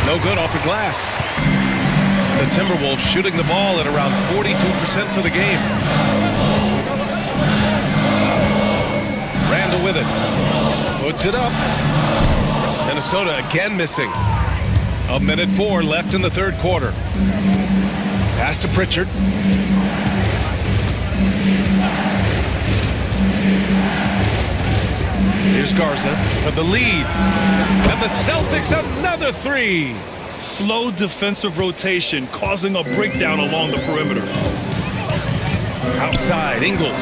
No good off the glass. The Timberwolves shooting the ball at around 42% for the game. Randall with it. Puts it up. Minnesota again missing. A minute 4 left in the third quarter. Pass to Pritchard. Here's Garza for the lead. And the Celtics another 3. Slow defensive rotation causing a breakdown along the perimeter. Outside, Ingles.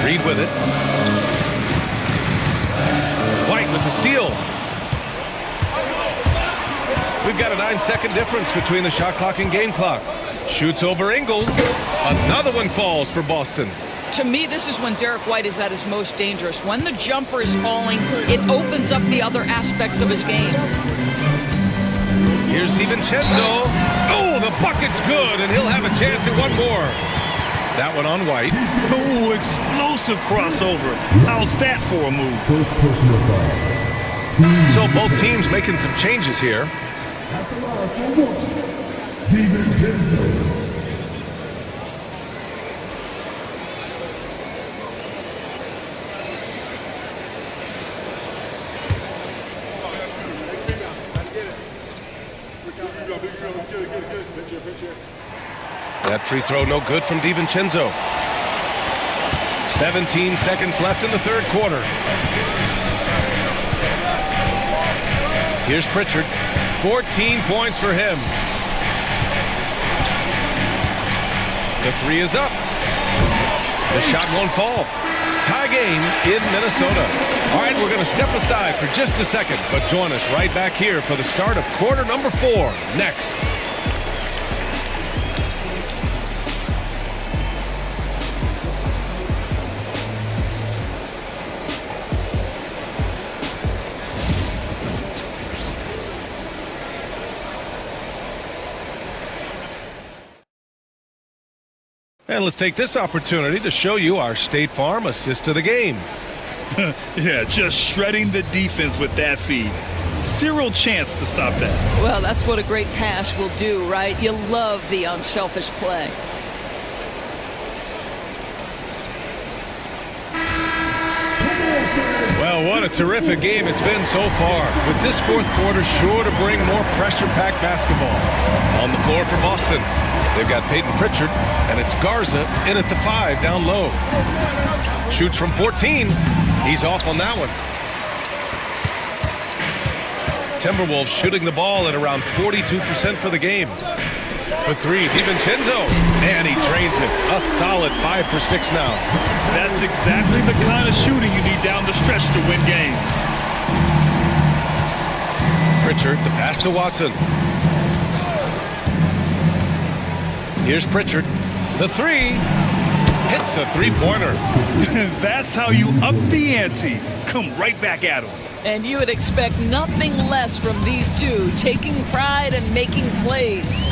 Reed with it. White with the steal. We've got a 9-second difference between the shot clock and game clock. Shoots over Ingles. Another one falls for Boston. To me, this is when Derek White is at his most dangerous. When the jumper is falling, it opens up the other aspects of his game. Here's DiVincenzo. Oh, the bucket's good, and he'll have a chance at one more. That one on White. Oh, explosive crossover. How's that for a move? First personal foul. So both teams making some changes here. At the line for one, DiVincenzo. That free throw no good from DiVincenzo. 17 seconds left in the third quarter. Here's Pritchard. 14 points for him. The 3 is up. The shot won't fall. Tie game in Minnesota. All right, we're going to step aside for just a second, but join us right back here for the start of quarter number 4 next. And let's take this opportunity to show you our State Farm assist to the game. Yeah, just shredding the defense with that feed. Zero chance to stop that. Well, that's what a great pass will do, right? You love the unselfish play. Well, what a terrific game it's been so far. With this fourth quarter sure to bring more pressure-packed basketball. On the floor for Boston, they've got Peyton Pritchard, and it's Garza in at the 5 down low. Shoots from 14. He's off on that one. Timberwolves shooting the ball at around 42% for the game. For 3, DiVincenzo, and he drains it. A solid 5 for 6 now. That's exactly the kind of shooting you need down the stretch to win games. Pritchard, the pass to Watson. Here's Pritchard. The three. Hits a three-pointer. That's how you up the ante. Come right back at him. And you would expect nothing less from these two, taking pride and making plays.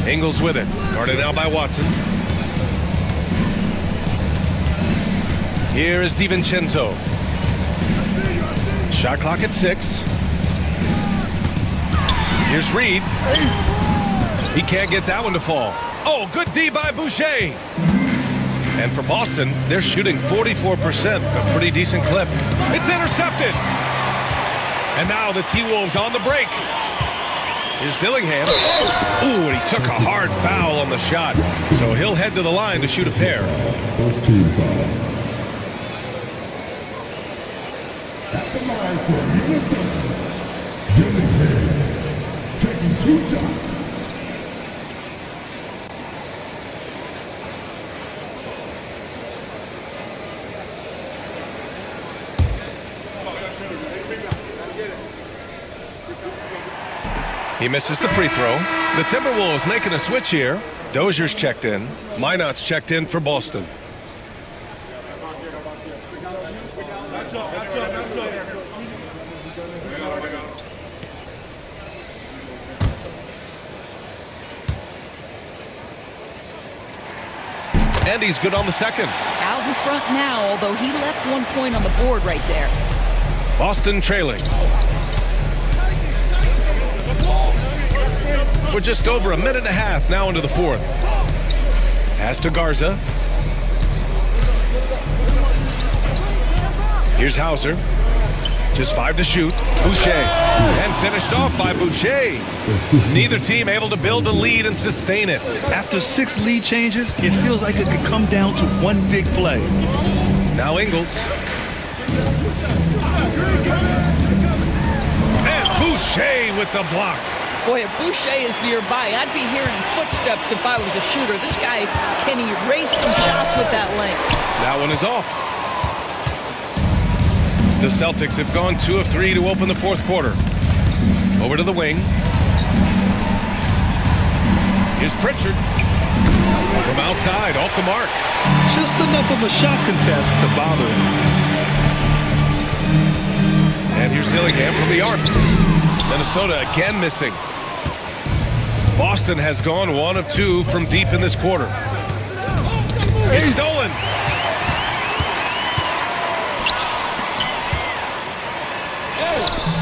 Ingles with it. Guarded now by Watson. Here is DiVincenzo. Shot clock at 6. Here's Reed. He can't get that one to fall. Oh, good D by Boucher. And for Boston, they're shooting 44%, a pretty decent clip. It's intercepted. And now the T-Wolves on the break. Here's Dillingham. Ooh, and he took a hard foul on the shot. So he'll head to the line to shoot a pair. First team foul. At the line for Minnesota, Dillingham taking 2 shots. He misses the free throw. The Timberwolves making a switch here. Dozier's checked in. Minot's checked in for Boston. And he's good on the second. Out in front now, although he left 1 point on the board right there. Boston trailing. We're just over a minute and a half now into the fourth. Pass to Garza. Here's Hauser. Just 5 to shoot. Boucher. And finished off by Boucher. Neither team able to build a lead and sustain it. After 6 lead changes, it feels like it could come down to one big play. Now Ingles. And Boucher with the block. Boy, if Boucher is nearby, I'd be hearing footsteps if I was a shooter. This guy can erase some shots with that length. That one is off. The Celtics have gone 2 of 3 to open the fourth quarter. Over to the wing. Here's Pritchard. From outside, off the mark. Just enough of a shot contest to bother him. And here's Dillingham from the arc. Minnesota again missing. Boston has gone 1 of 2 from deep in this quarter. It's stolen.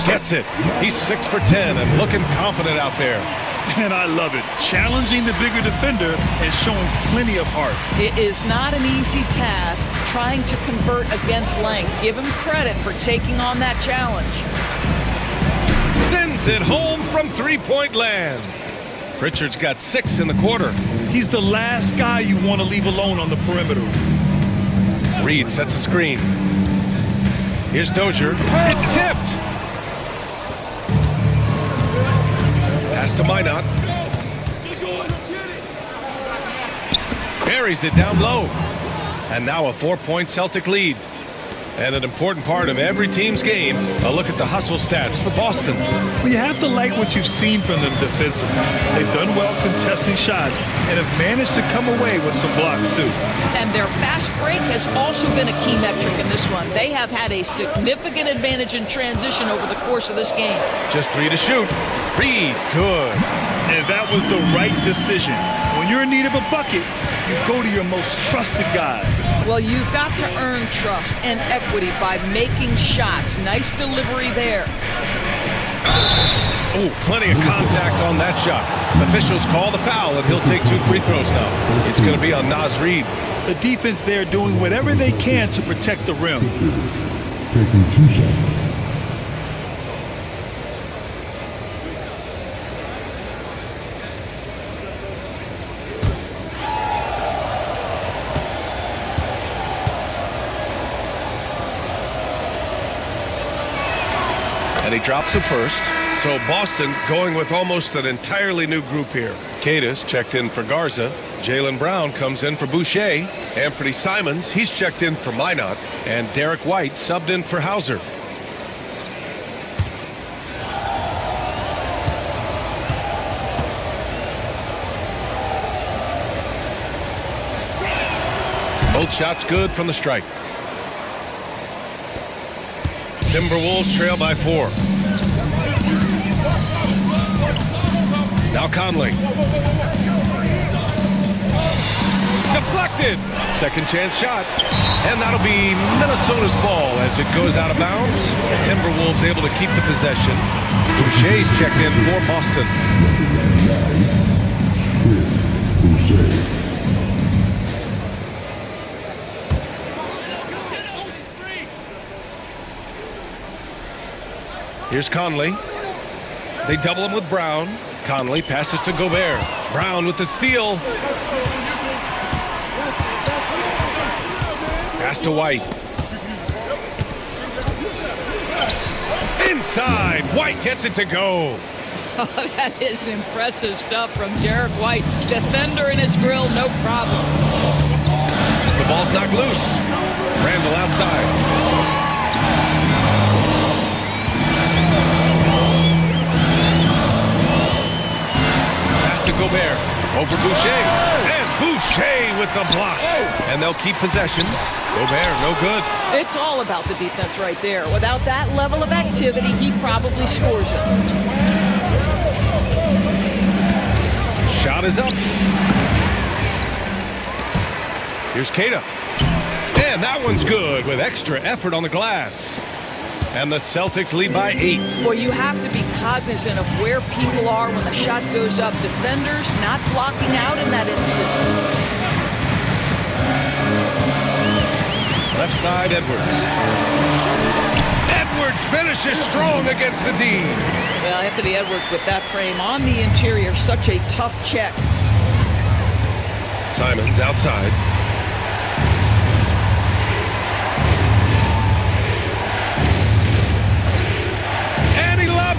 Gets it. He's 6 for 10 and looking confident out there. And I love it. Challenging the bigger defender and showing plenty of heart. It is not an easy task trying to convert against length. Give him credit for taking on that challenge. Sends it home from three-point land. Pritchard's got 6 in the quarter. He's the last guy you want to leave alone on the perimeter. Reed sets a screen. Here's Dozier. It's tipped. Pass to Minot. Buries it down low. And now a 4-point Celtic lead. And an important part of every team's game, a look at the hustle stats for Boston. Well, you have to like what you've seen from them defensively. They've done well contesting shots and have managed to come away with some blocks too. And their fast break has also been a key metric in this one. They have had a significant advantage in transition over the course of this game. Just 3 to shoot. Reed, good. And that was the right decision. When you're in need of a bucket, you go to your most trusted guys. Well, you've got to earn trust and equity by making shots. Nice delivery there. Oh, plenty of contact on that shot. Officials call the foul, and he'll take 2 free throws now. It's going to be on Naz Reid. The defense there doing whatever they can to protect the rim. Taking 2 shots. And he drops the first. So Boston going with almost an entirely new group here. Cadis checked in for Garza. Jaylen Brown comes in for Boucher. Anthony Simons, he's checked in for Minot. And Derek White subbed in for Hauser. Both shots good from the strike. Timberwolves trail by 4. Now Conley. Deflected. Second chance shot. And that'll be Minnesota's ball as it goes out of bounds. The Timberwolves able to keep the possession. Boucher's checked in for Boston. Chris Boucher. Here's Conley. They double him with Brown. Conley passes to Gobert. Brown with the steal. Pass to White. Inside. White gets it to go. Oh, that is impressive stuff from Derek White. Defender in his grill, no problem. The ball's knocked loose. Randall outside. To Gobert, over Boucher, and Boucher with the block. And they'll keep possession. Gobert, no good. It's all about the defense right there. Without that level of activity, he probably scores it. Shot is up. Here's Keita. And that one's good with extra effort on the glass. And the Celtics lead by 8. Boy, you have to be cognizant of where people are when the shot goes up. Defenders not blocking out in that instance. Left side, Edwards. Edwards finishes strong against the D. Well, Anthony Edwards with that frame on the interior, such a tough check. Simons outside.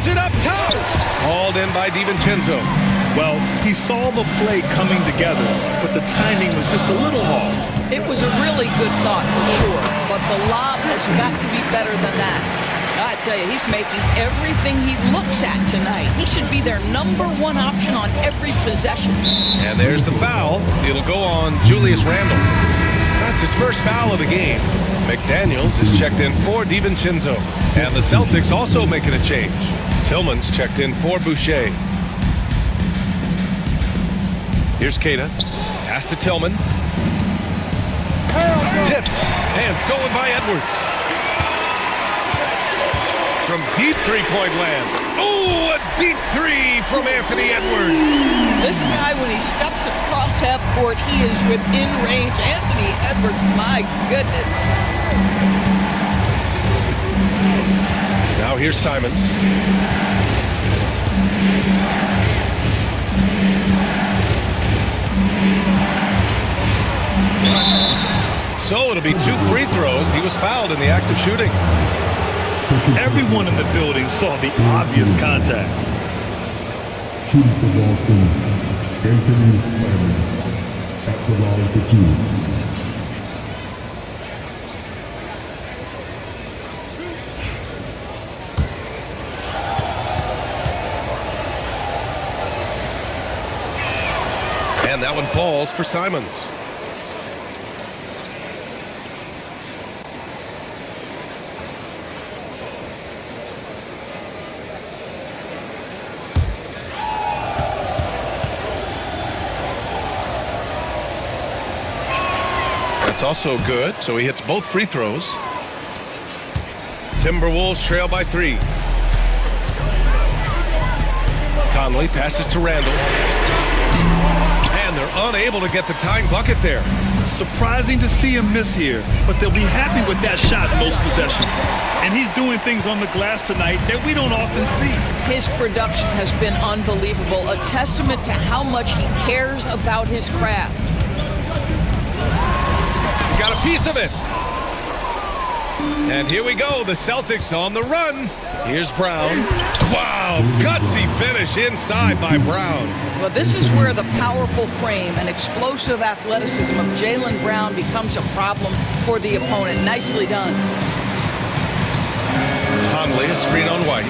It up top. Hauled in by DiVincenzo. Well, he saw the play coming together, but the timing was just a little off. It was a really good thought for sure, but the lob has got to be better than that. I tell you, he's making everything he looks at tonight. He should be their #1 option on every possession. And there's the foul. It'll go on Julius Randle. That's his first foul of the game. McDaniels is checked in for DiVincenzo. And the Celtics also making a change. Tillman's checked in for Boucher. Here's Keita. Pass to Tillman. Tipped and stolen by Edwards. From deep three-point land. Oh, a deep three from Anthony Edwards. This guy, when he steps across half court, he is within range. Anthony Edwards, my goodness. Now here's Simons. So it'll be 2 free throws. He was fouled in the act of shooting. Everyone in the building saw the obvious contact. Shooting for Boston, Anthony Simons at the line for 2. And that one falls for Simons. That's also good, so he hits both free throws. Timberwolves trail by 3. Conley passes to Randall. And they're unable to get the tying bucket there. Surprising to see him miss here, but they'll be happy with that shot most possessions. And he's doing things on the glass tonight that we don't often see. His production has been unbelievable, a testament to how much he cares about his craft. Got a piece of it. And here we go, the Celtics on the run. Here's Brown. Wow, gutsy finish inside by Brown. Well, this is where the powerful frame and explosive athleticism of Jaylen Brown becomes a problem for the opponent. Nicely done. Conley, a screen on White.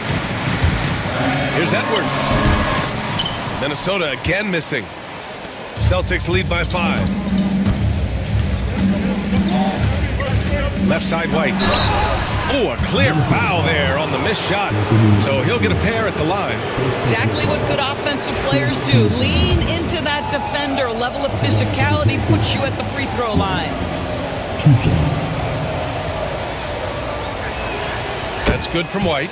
Here's Edwards. Minnesota again missing. Celtics lead by 5. Left side, White. Oh, a clear foul there on the missed shot. So he'll get a pair at the line. Exactly what good offensive players do. Lean into that defender. Level of physicality puts you at the free throw line. 2 shots. That's good from White.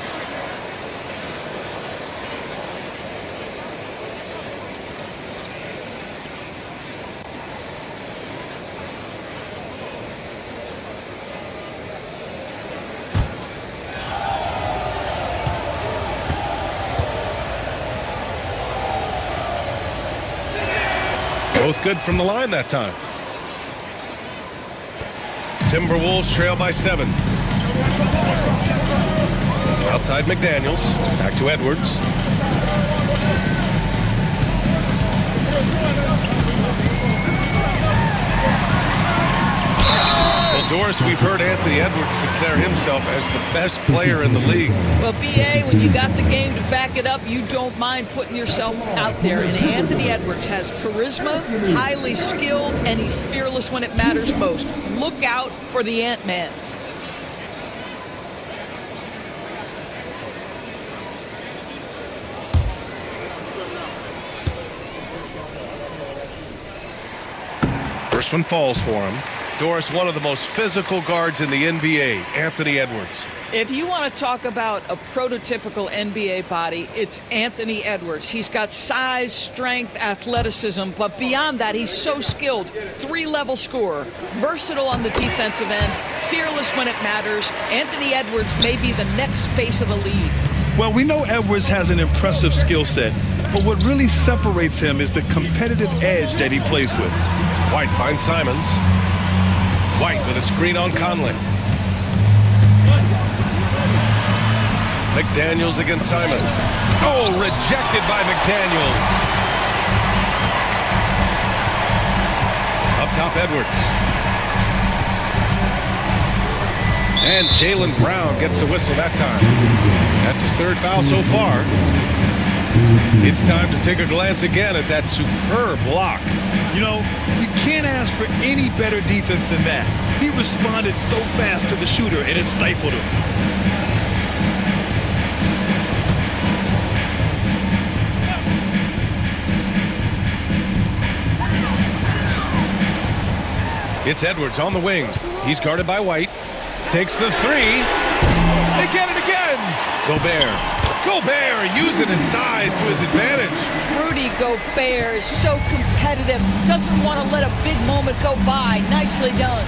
Both good from the line that time. Timberwolves trail by 7. Outside McDaniels. Back to Edwards. Well, Doris, we've heard Anthony Edwards declare himself as the best player in the league. Well, BA, when you got the game to back it up, you don't mind putting yourself out there. And Anthony Edwards has charisma, highly skilled, and he's fearless when it matters most. Look out for the Ant-Man. First one falls for him. Doris, one of the most physical guards in the NBA, Anthony Edwards. If you want to talk about a prototypical NBA body, it's Anthony Edwards. He's got size, strength, athleticism, but beyond that, he's so skilled. 3-level scorer, versatile on the defensive end, fearless when it matters. Anthony Edwards may be the next face of the league. Well, we know Edwards has an impressive skill set, but what really separates him is the competitive edge that he plays with. White finds Simons. White with a screen on Conley. McDaniels against Simons. Oh, rejected by McDaniels. Up top, Edwards. And Jaylen Brown gets a whistle that time. That's his 3rd foul so far. It's time to take a glance again at that superb block. You know, you can't ask for any better defense than that. He responded so fast to the shooter, and it stifled him. It's Edwards on the wing. He's guarded by White. Takes the 3. They get it again. Gobert using his size to his advantage. Rudy Gobert is so competitive. Doesn't want to let a big moment go by. Nicely done.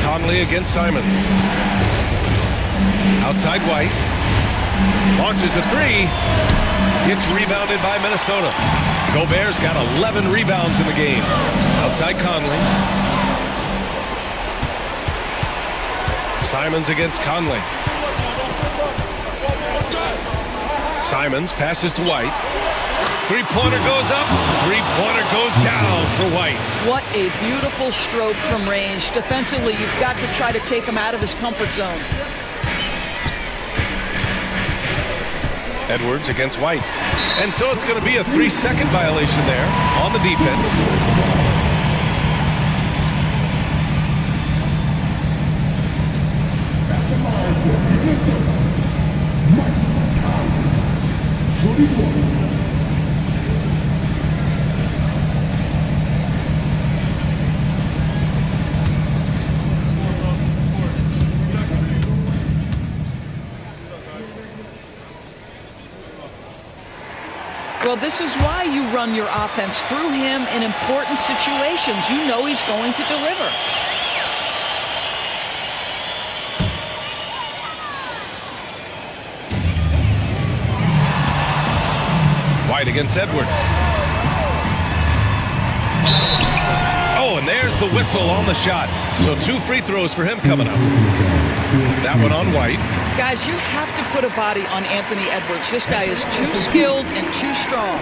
Conley against Simons. Outside White. Launches a 3. Gets rebounded by Minnesota. Gobert's got 11 rebounds in the game. Outside Conley. Simons against Conley. Simons passes to White. 3-pointer goes up. 3-pointer goes down for White. What a beautiful stroke from range. Defensively, you've got to try to take him out of his comfort zone. Edwards against White. And so it's going to be a 3-second violation there on the defense. Well, this is why you run your offense through him in important situations. You know he's going to deliver. White against Edwards. Oh, and there's the whistle on the shot. So 2 free throws for him coming up. That one on White. Guys, you have to put a body on Anthony Edwards. This guy is too skilled and too strong.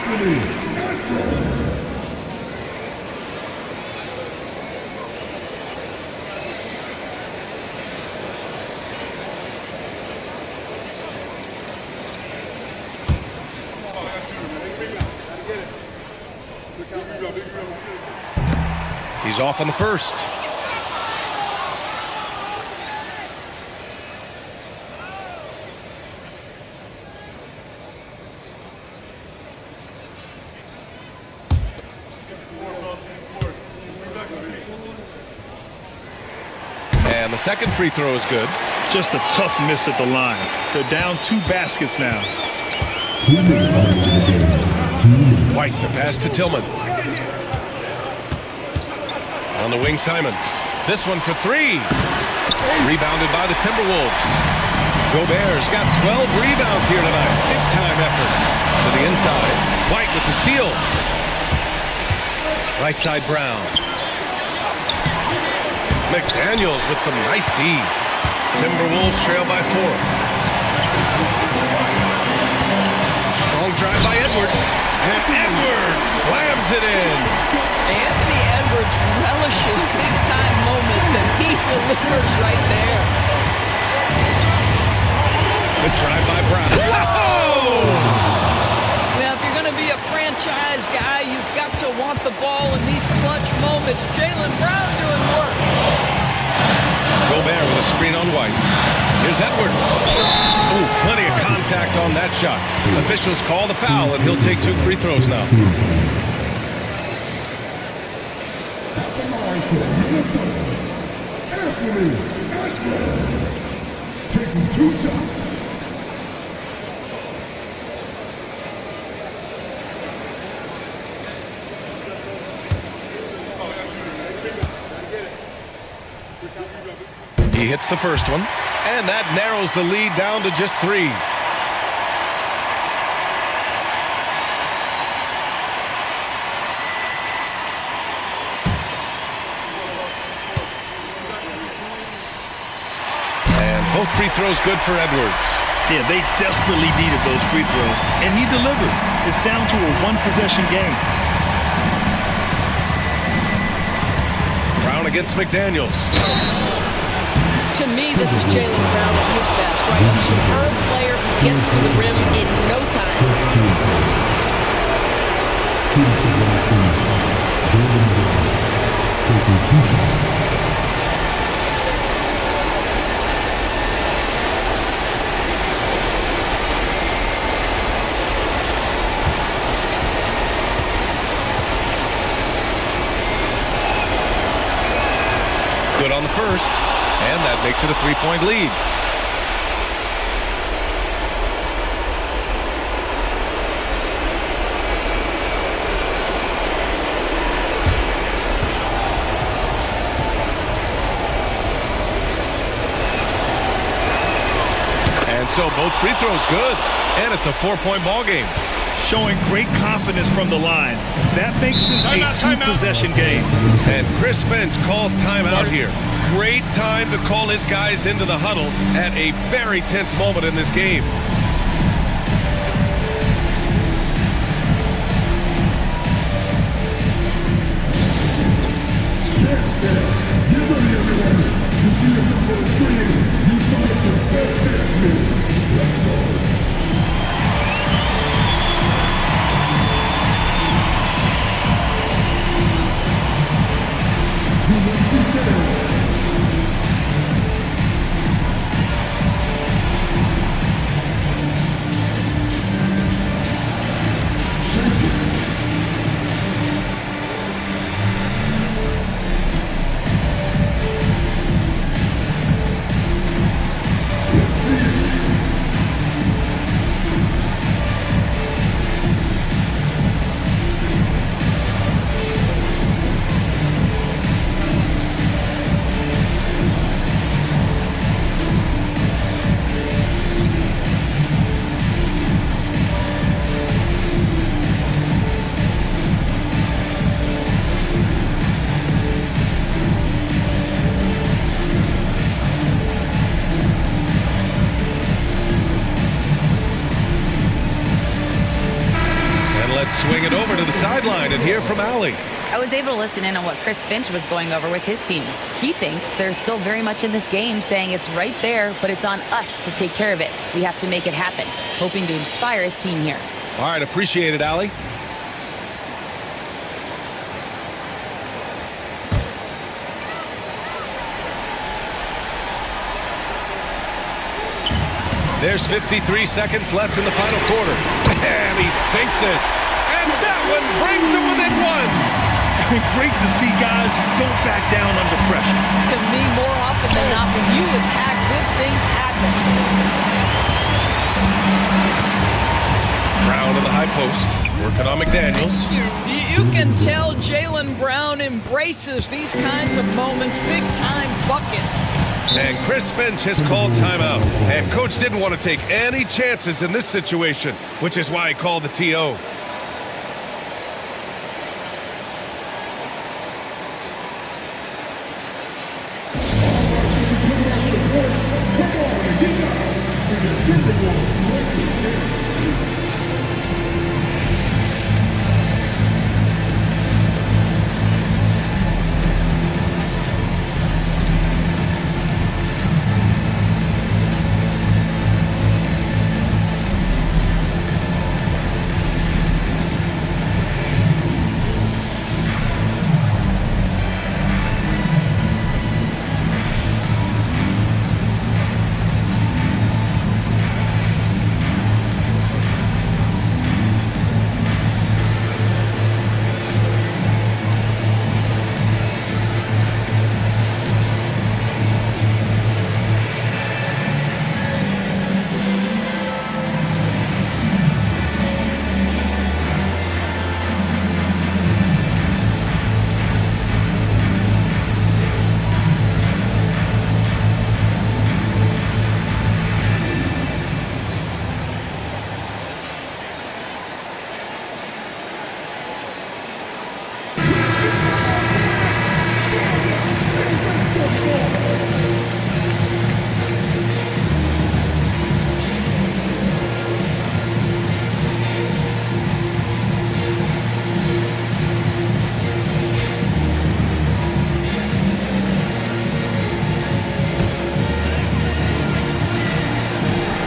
He's off on the first. And the second free throw is good. Just a tough miss at the line. They're down 2 baskets now. White, the pass to Tillman. On the wing, Simons. This one for 3. Rebounded by the Timberwolves. Gobert's got 12 rebounds here tonight. Big time effort. To the inside. White with the steal. Right side, Brown. McDaniels with some nice D. Timberwolves trail by 4. Strong drive by Edwards. And Edwards slams it in. Anthony Edwards relishes big-time moments, and he delivers right there. Good drive by Brown. Whoa! Now, if you're going to be a franchise guy, you've got to want the ball in these clutch moments. Jaylen Brown doing work. Gobert with a screen on White. Here's Edwards. Oh, plenty of contact on that shot. Officials call the foul, and he'll take 2 free throws now. At the line for Minnesota, Anthony Edwards, taking 2 shots. He hits the first one, and that narrows the lead down to just 3. And both free throws good for Edwards. Yeah, they desperately needed those free throws, and he delivered. It's down to a 1-possession game. Brown against McDaniels. To me, this is Jaylen Brown at his best, right? A superb player who gets to the rim in no time. Taking 2 shots. Good on the first, and that makes it a 3-point lead. And so both free throws good, and it's a 4-point ball game. Showing great confidence from the line. That makes this a 2-possession game. And Chris Finch calls timeout here. Great time to call his guys into the huddle at a very tense moment in this game. Get ready, everyone. You see the top of the screen. You saw the best dance moves. Let's go. Swing it over to the sideline and hear from Allie. I was able to listen in on what Chris Finch was going over with his team. He thinks they're still very much in this game, saying it's right there, but it's on us to take care of it. We have to make it happen, hoping to inspire his team here. All right, appreciate it, Allie. There's 53 seconds left in the final quarter. And he sinks it. And that one brings him within one. Great to see guys who don't back down under pressure. To me, more often than not, when you attack, good things happen. Brown in the high post, working on McDaniels. You can tell Jaylen Brown embraces these kinds of moments. Big-time bucket. And Chris Finch has called timeout. And coach didn't want to take any chances in this situation, which is why he called the TO.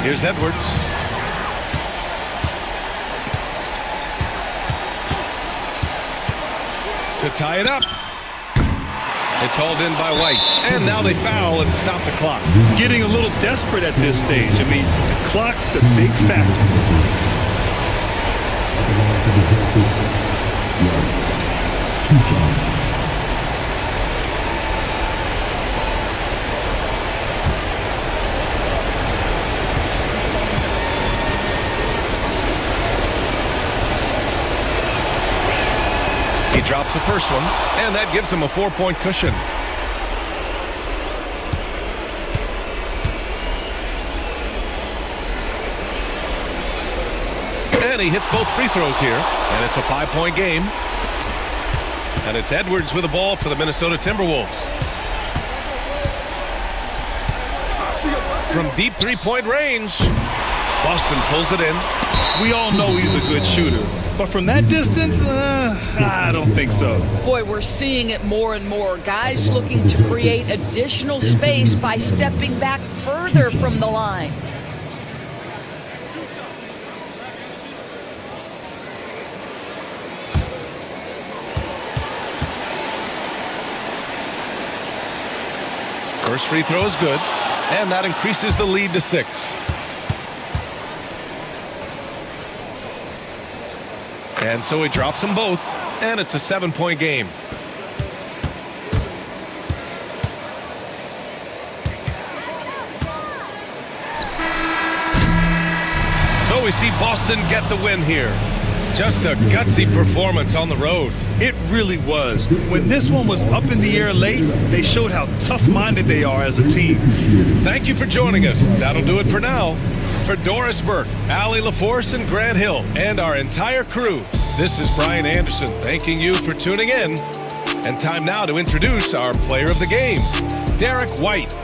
Here's Edwards. To tie it up. It's hauled in by White. And now they foul and stop the clock. Getting a little desperate at this stage. I mean, the clock's the big factor. For the Celtics, White. 2 shots. He drops the first one, and that gives him a 4-point cushion. And he hits both free throws here, and it's a 5-point game. And it's Edwards with the ball for the Minnesota Timberwolves. From deep three-point range, Boston pulls it in. We all know he's a good shooter. But from that distance, I don't think so. Boy, we're seeing it more and more. Guys looking to create additional space by stepping back further from the line. First free throw is good, and that increases the lead to 6. And so he drops them both, and it's a 7-point game. So we see Boston get the win here. Just a gutsy performance on the road. It really was. When this one was up in the air late, they showed how tough-minded they are as a team. Thank you for joining us. That'll do it for now. For Doris Burke, Allie LaForce, and Grant Hill, and our entire crew, this is Brian Anderson thanking you for tuning in. And time now to introduce our player of the game, Derek White.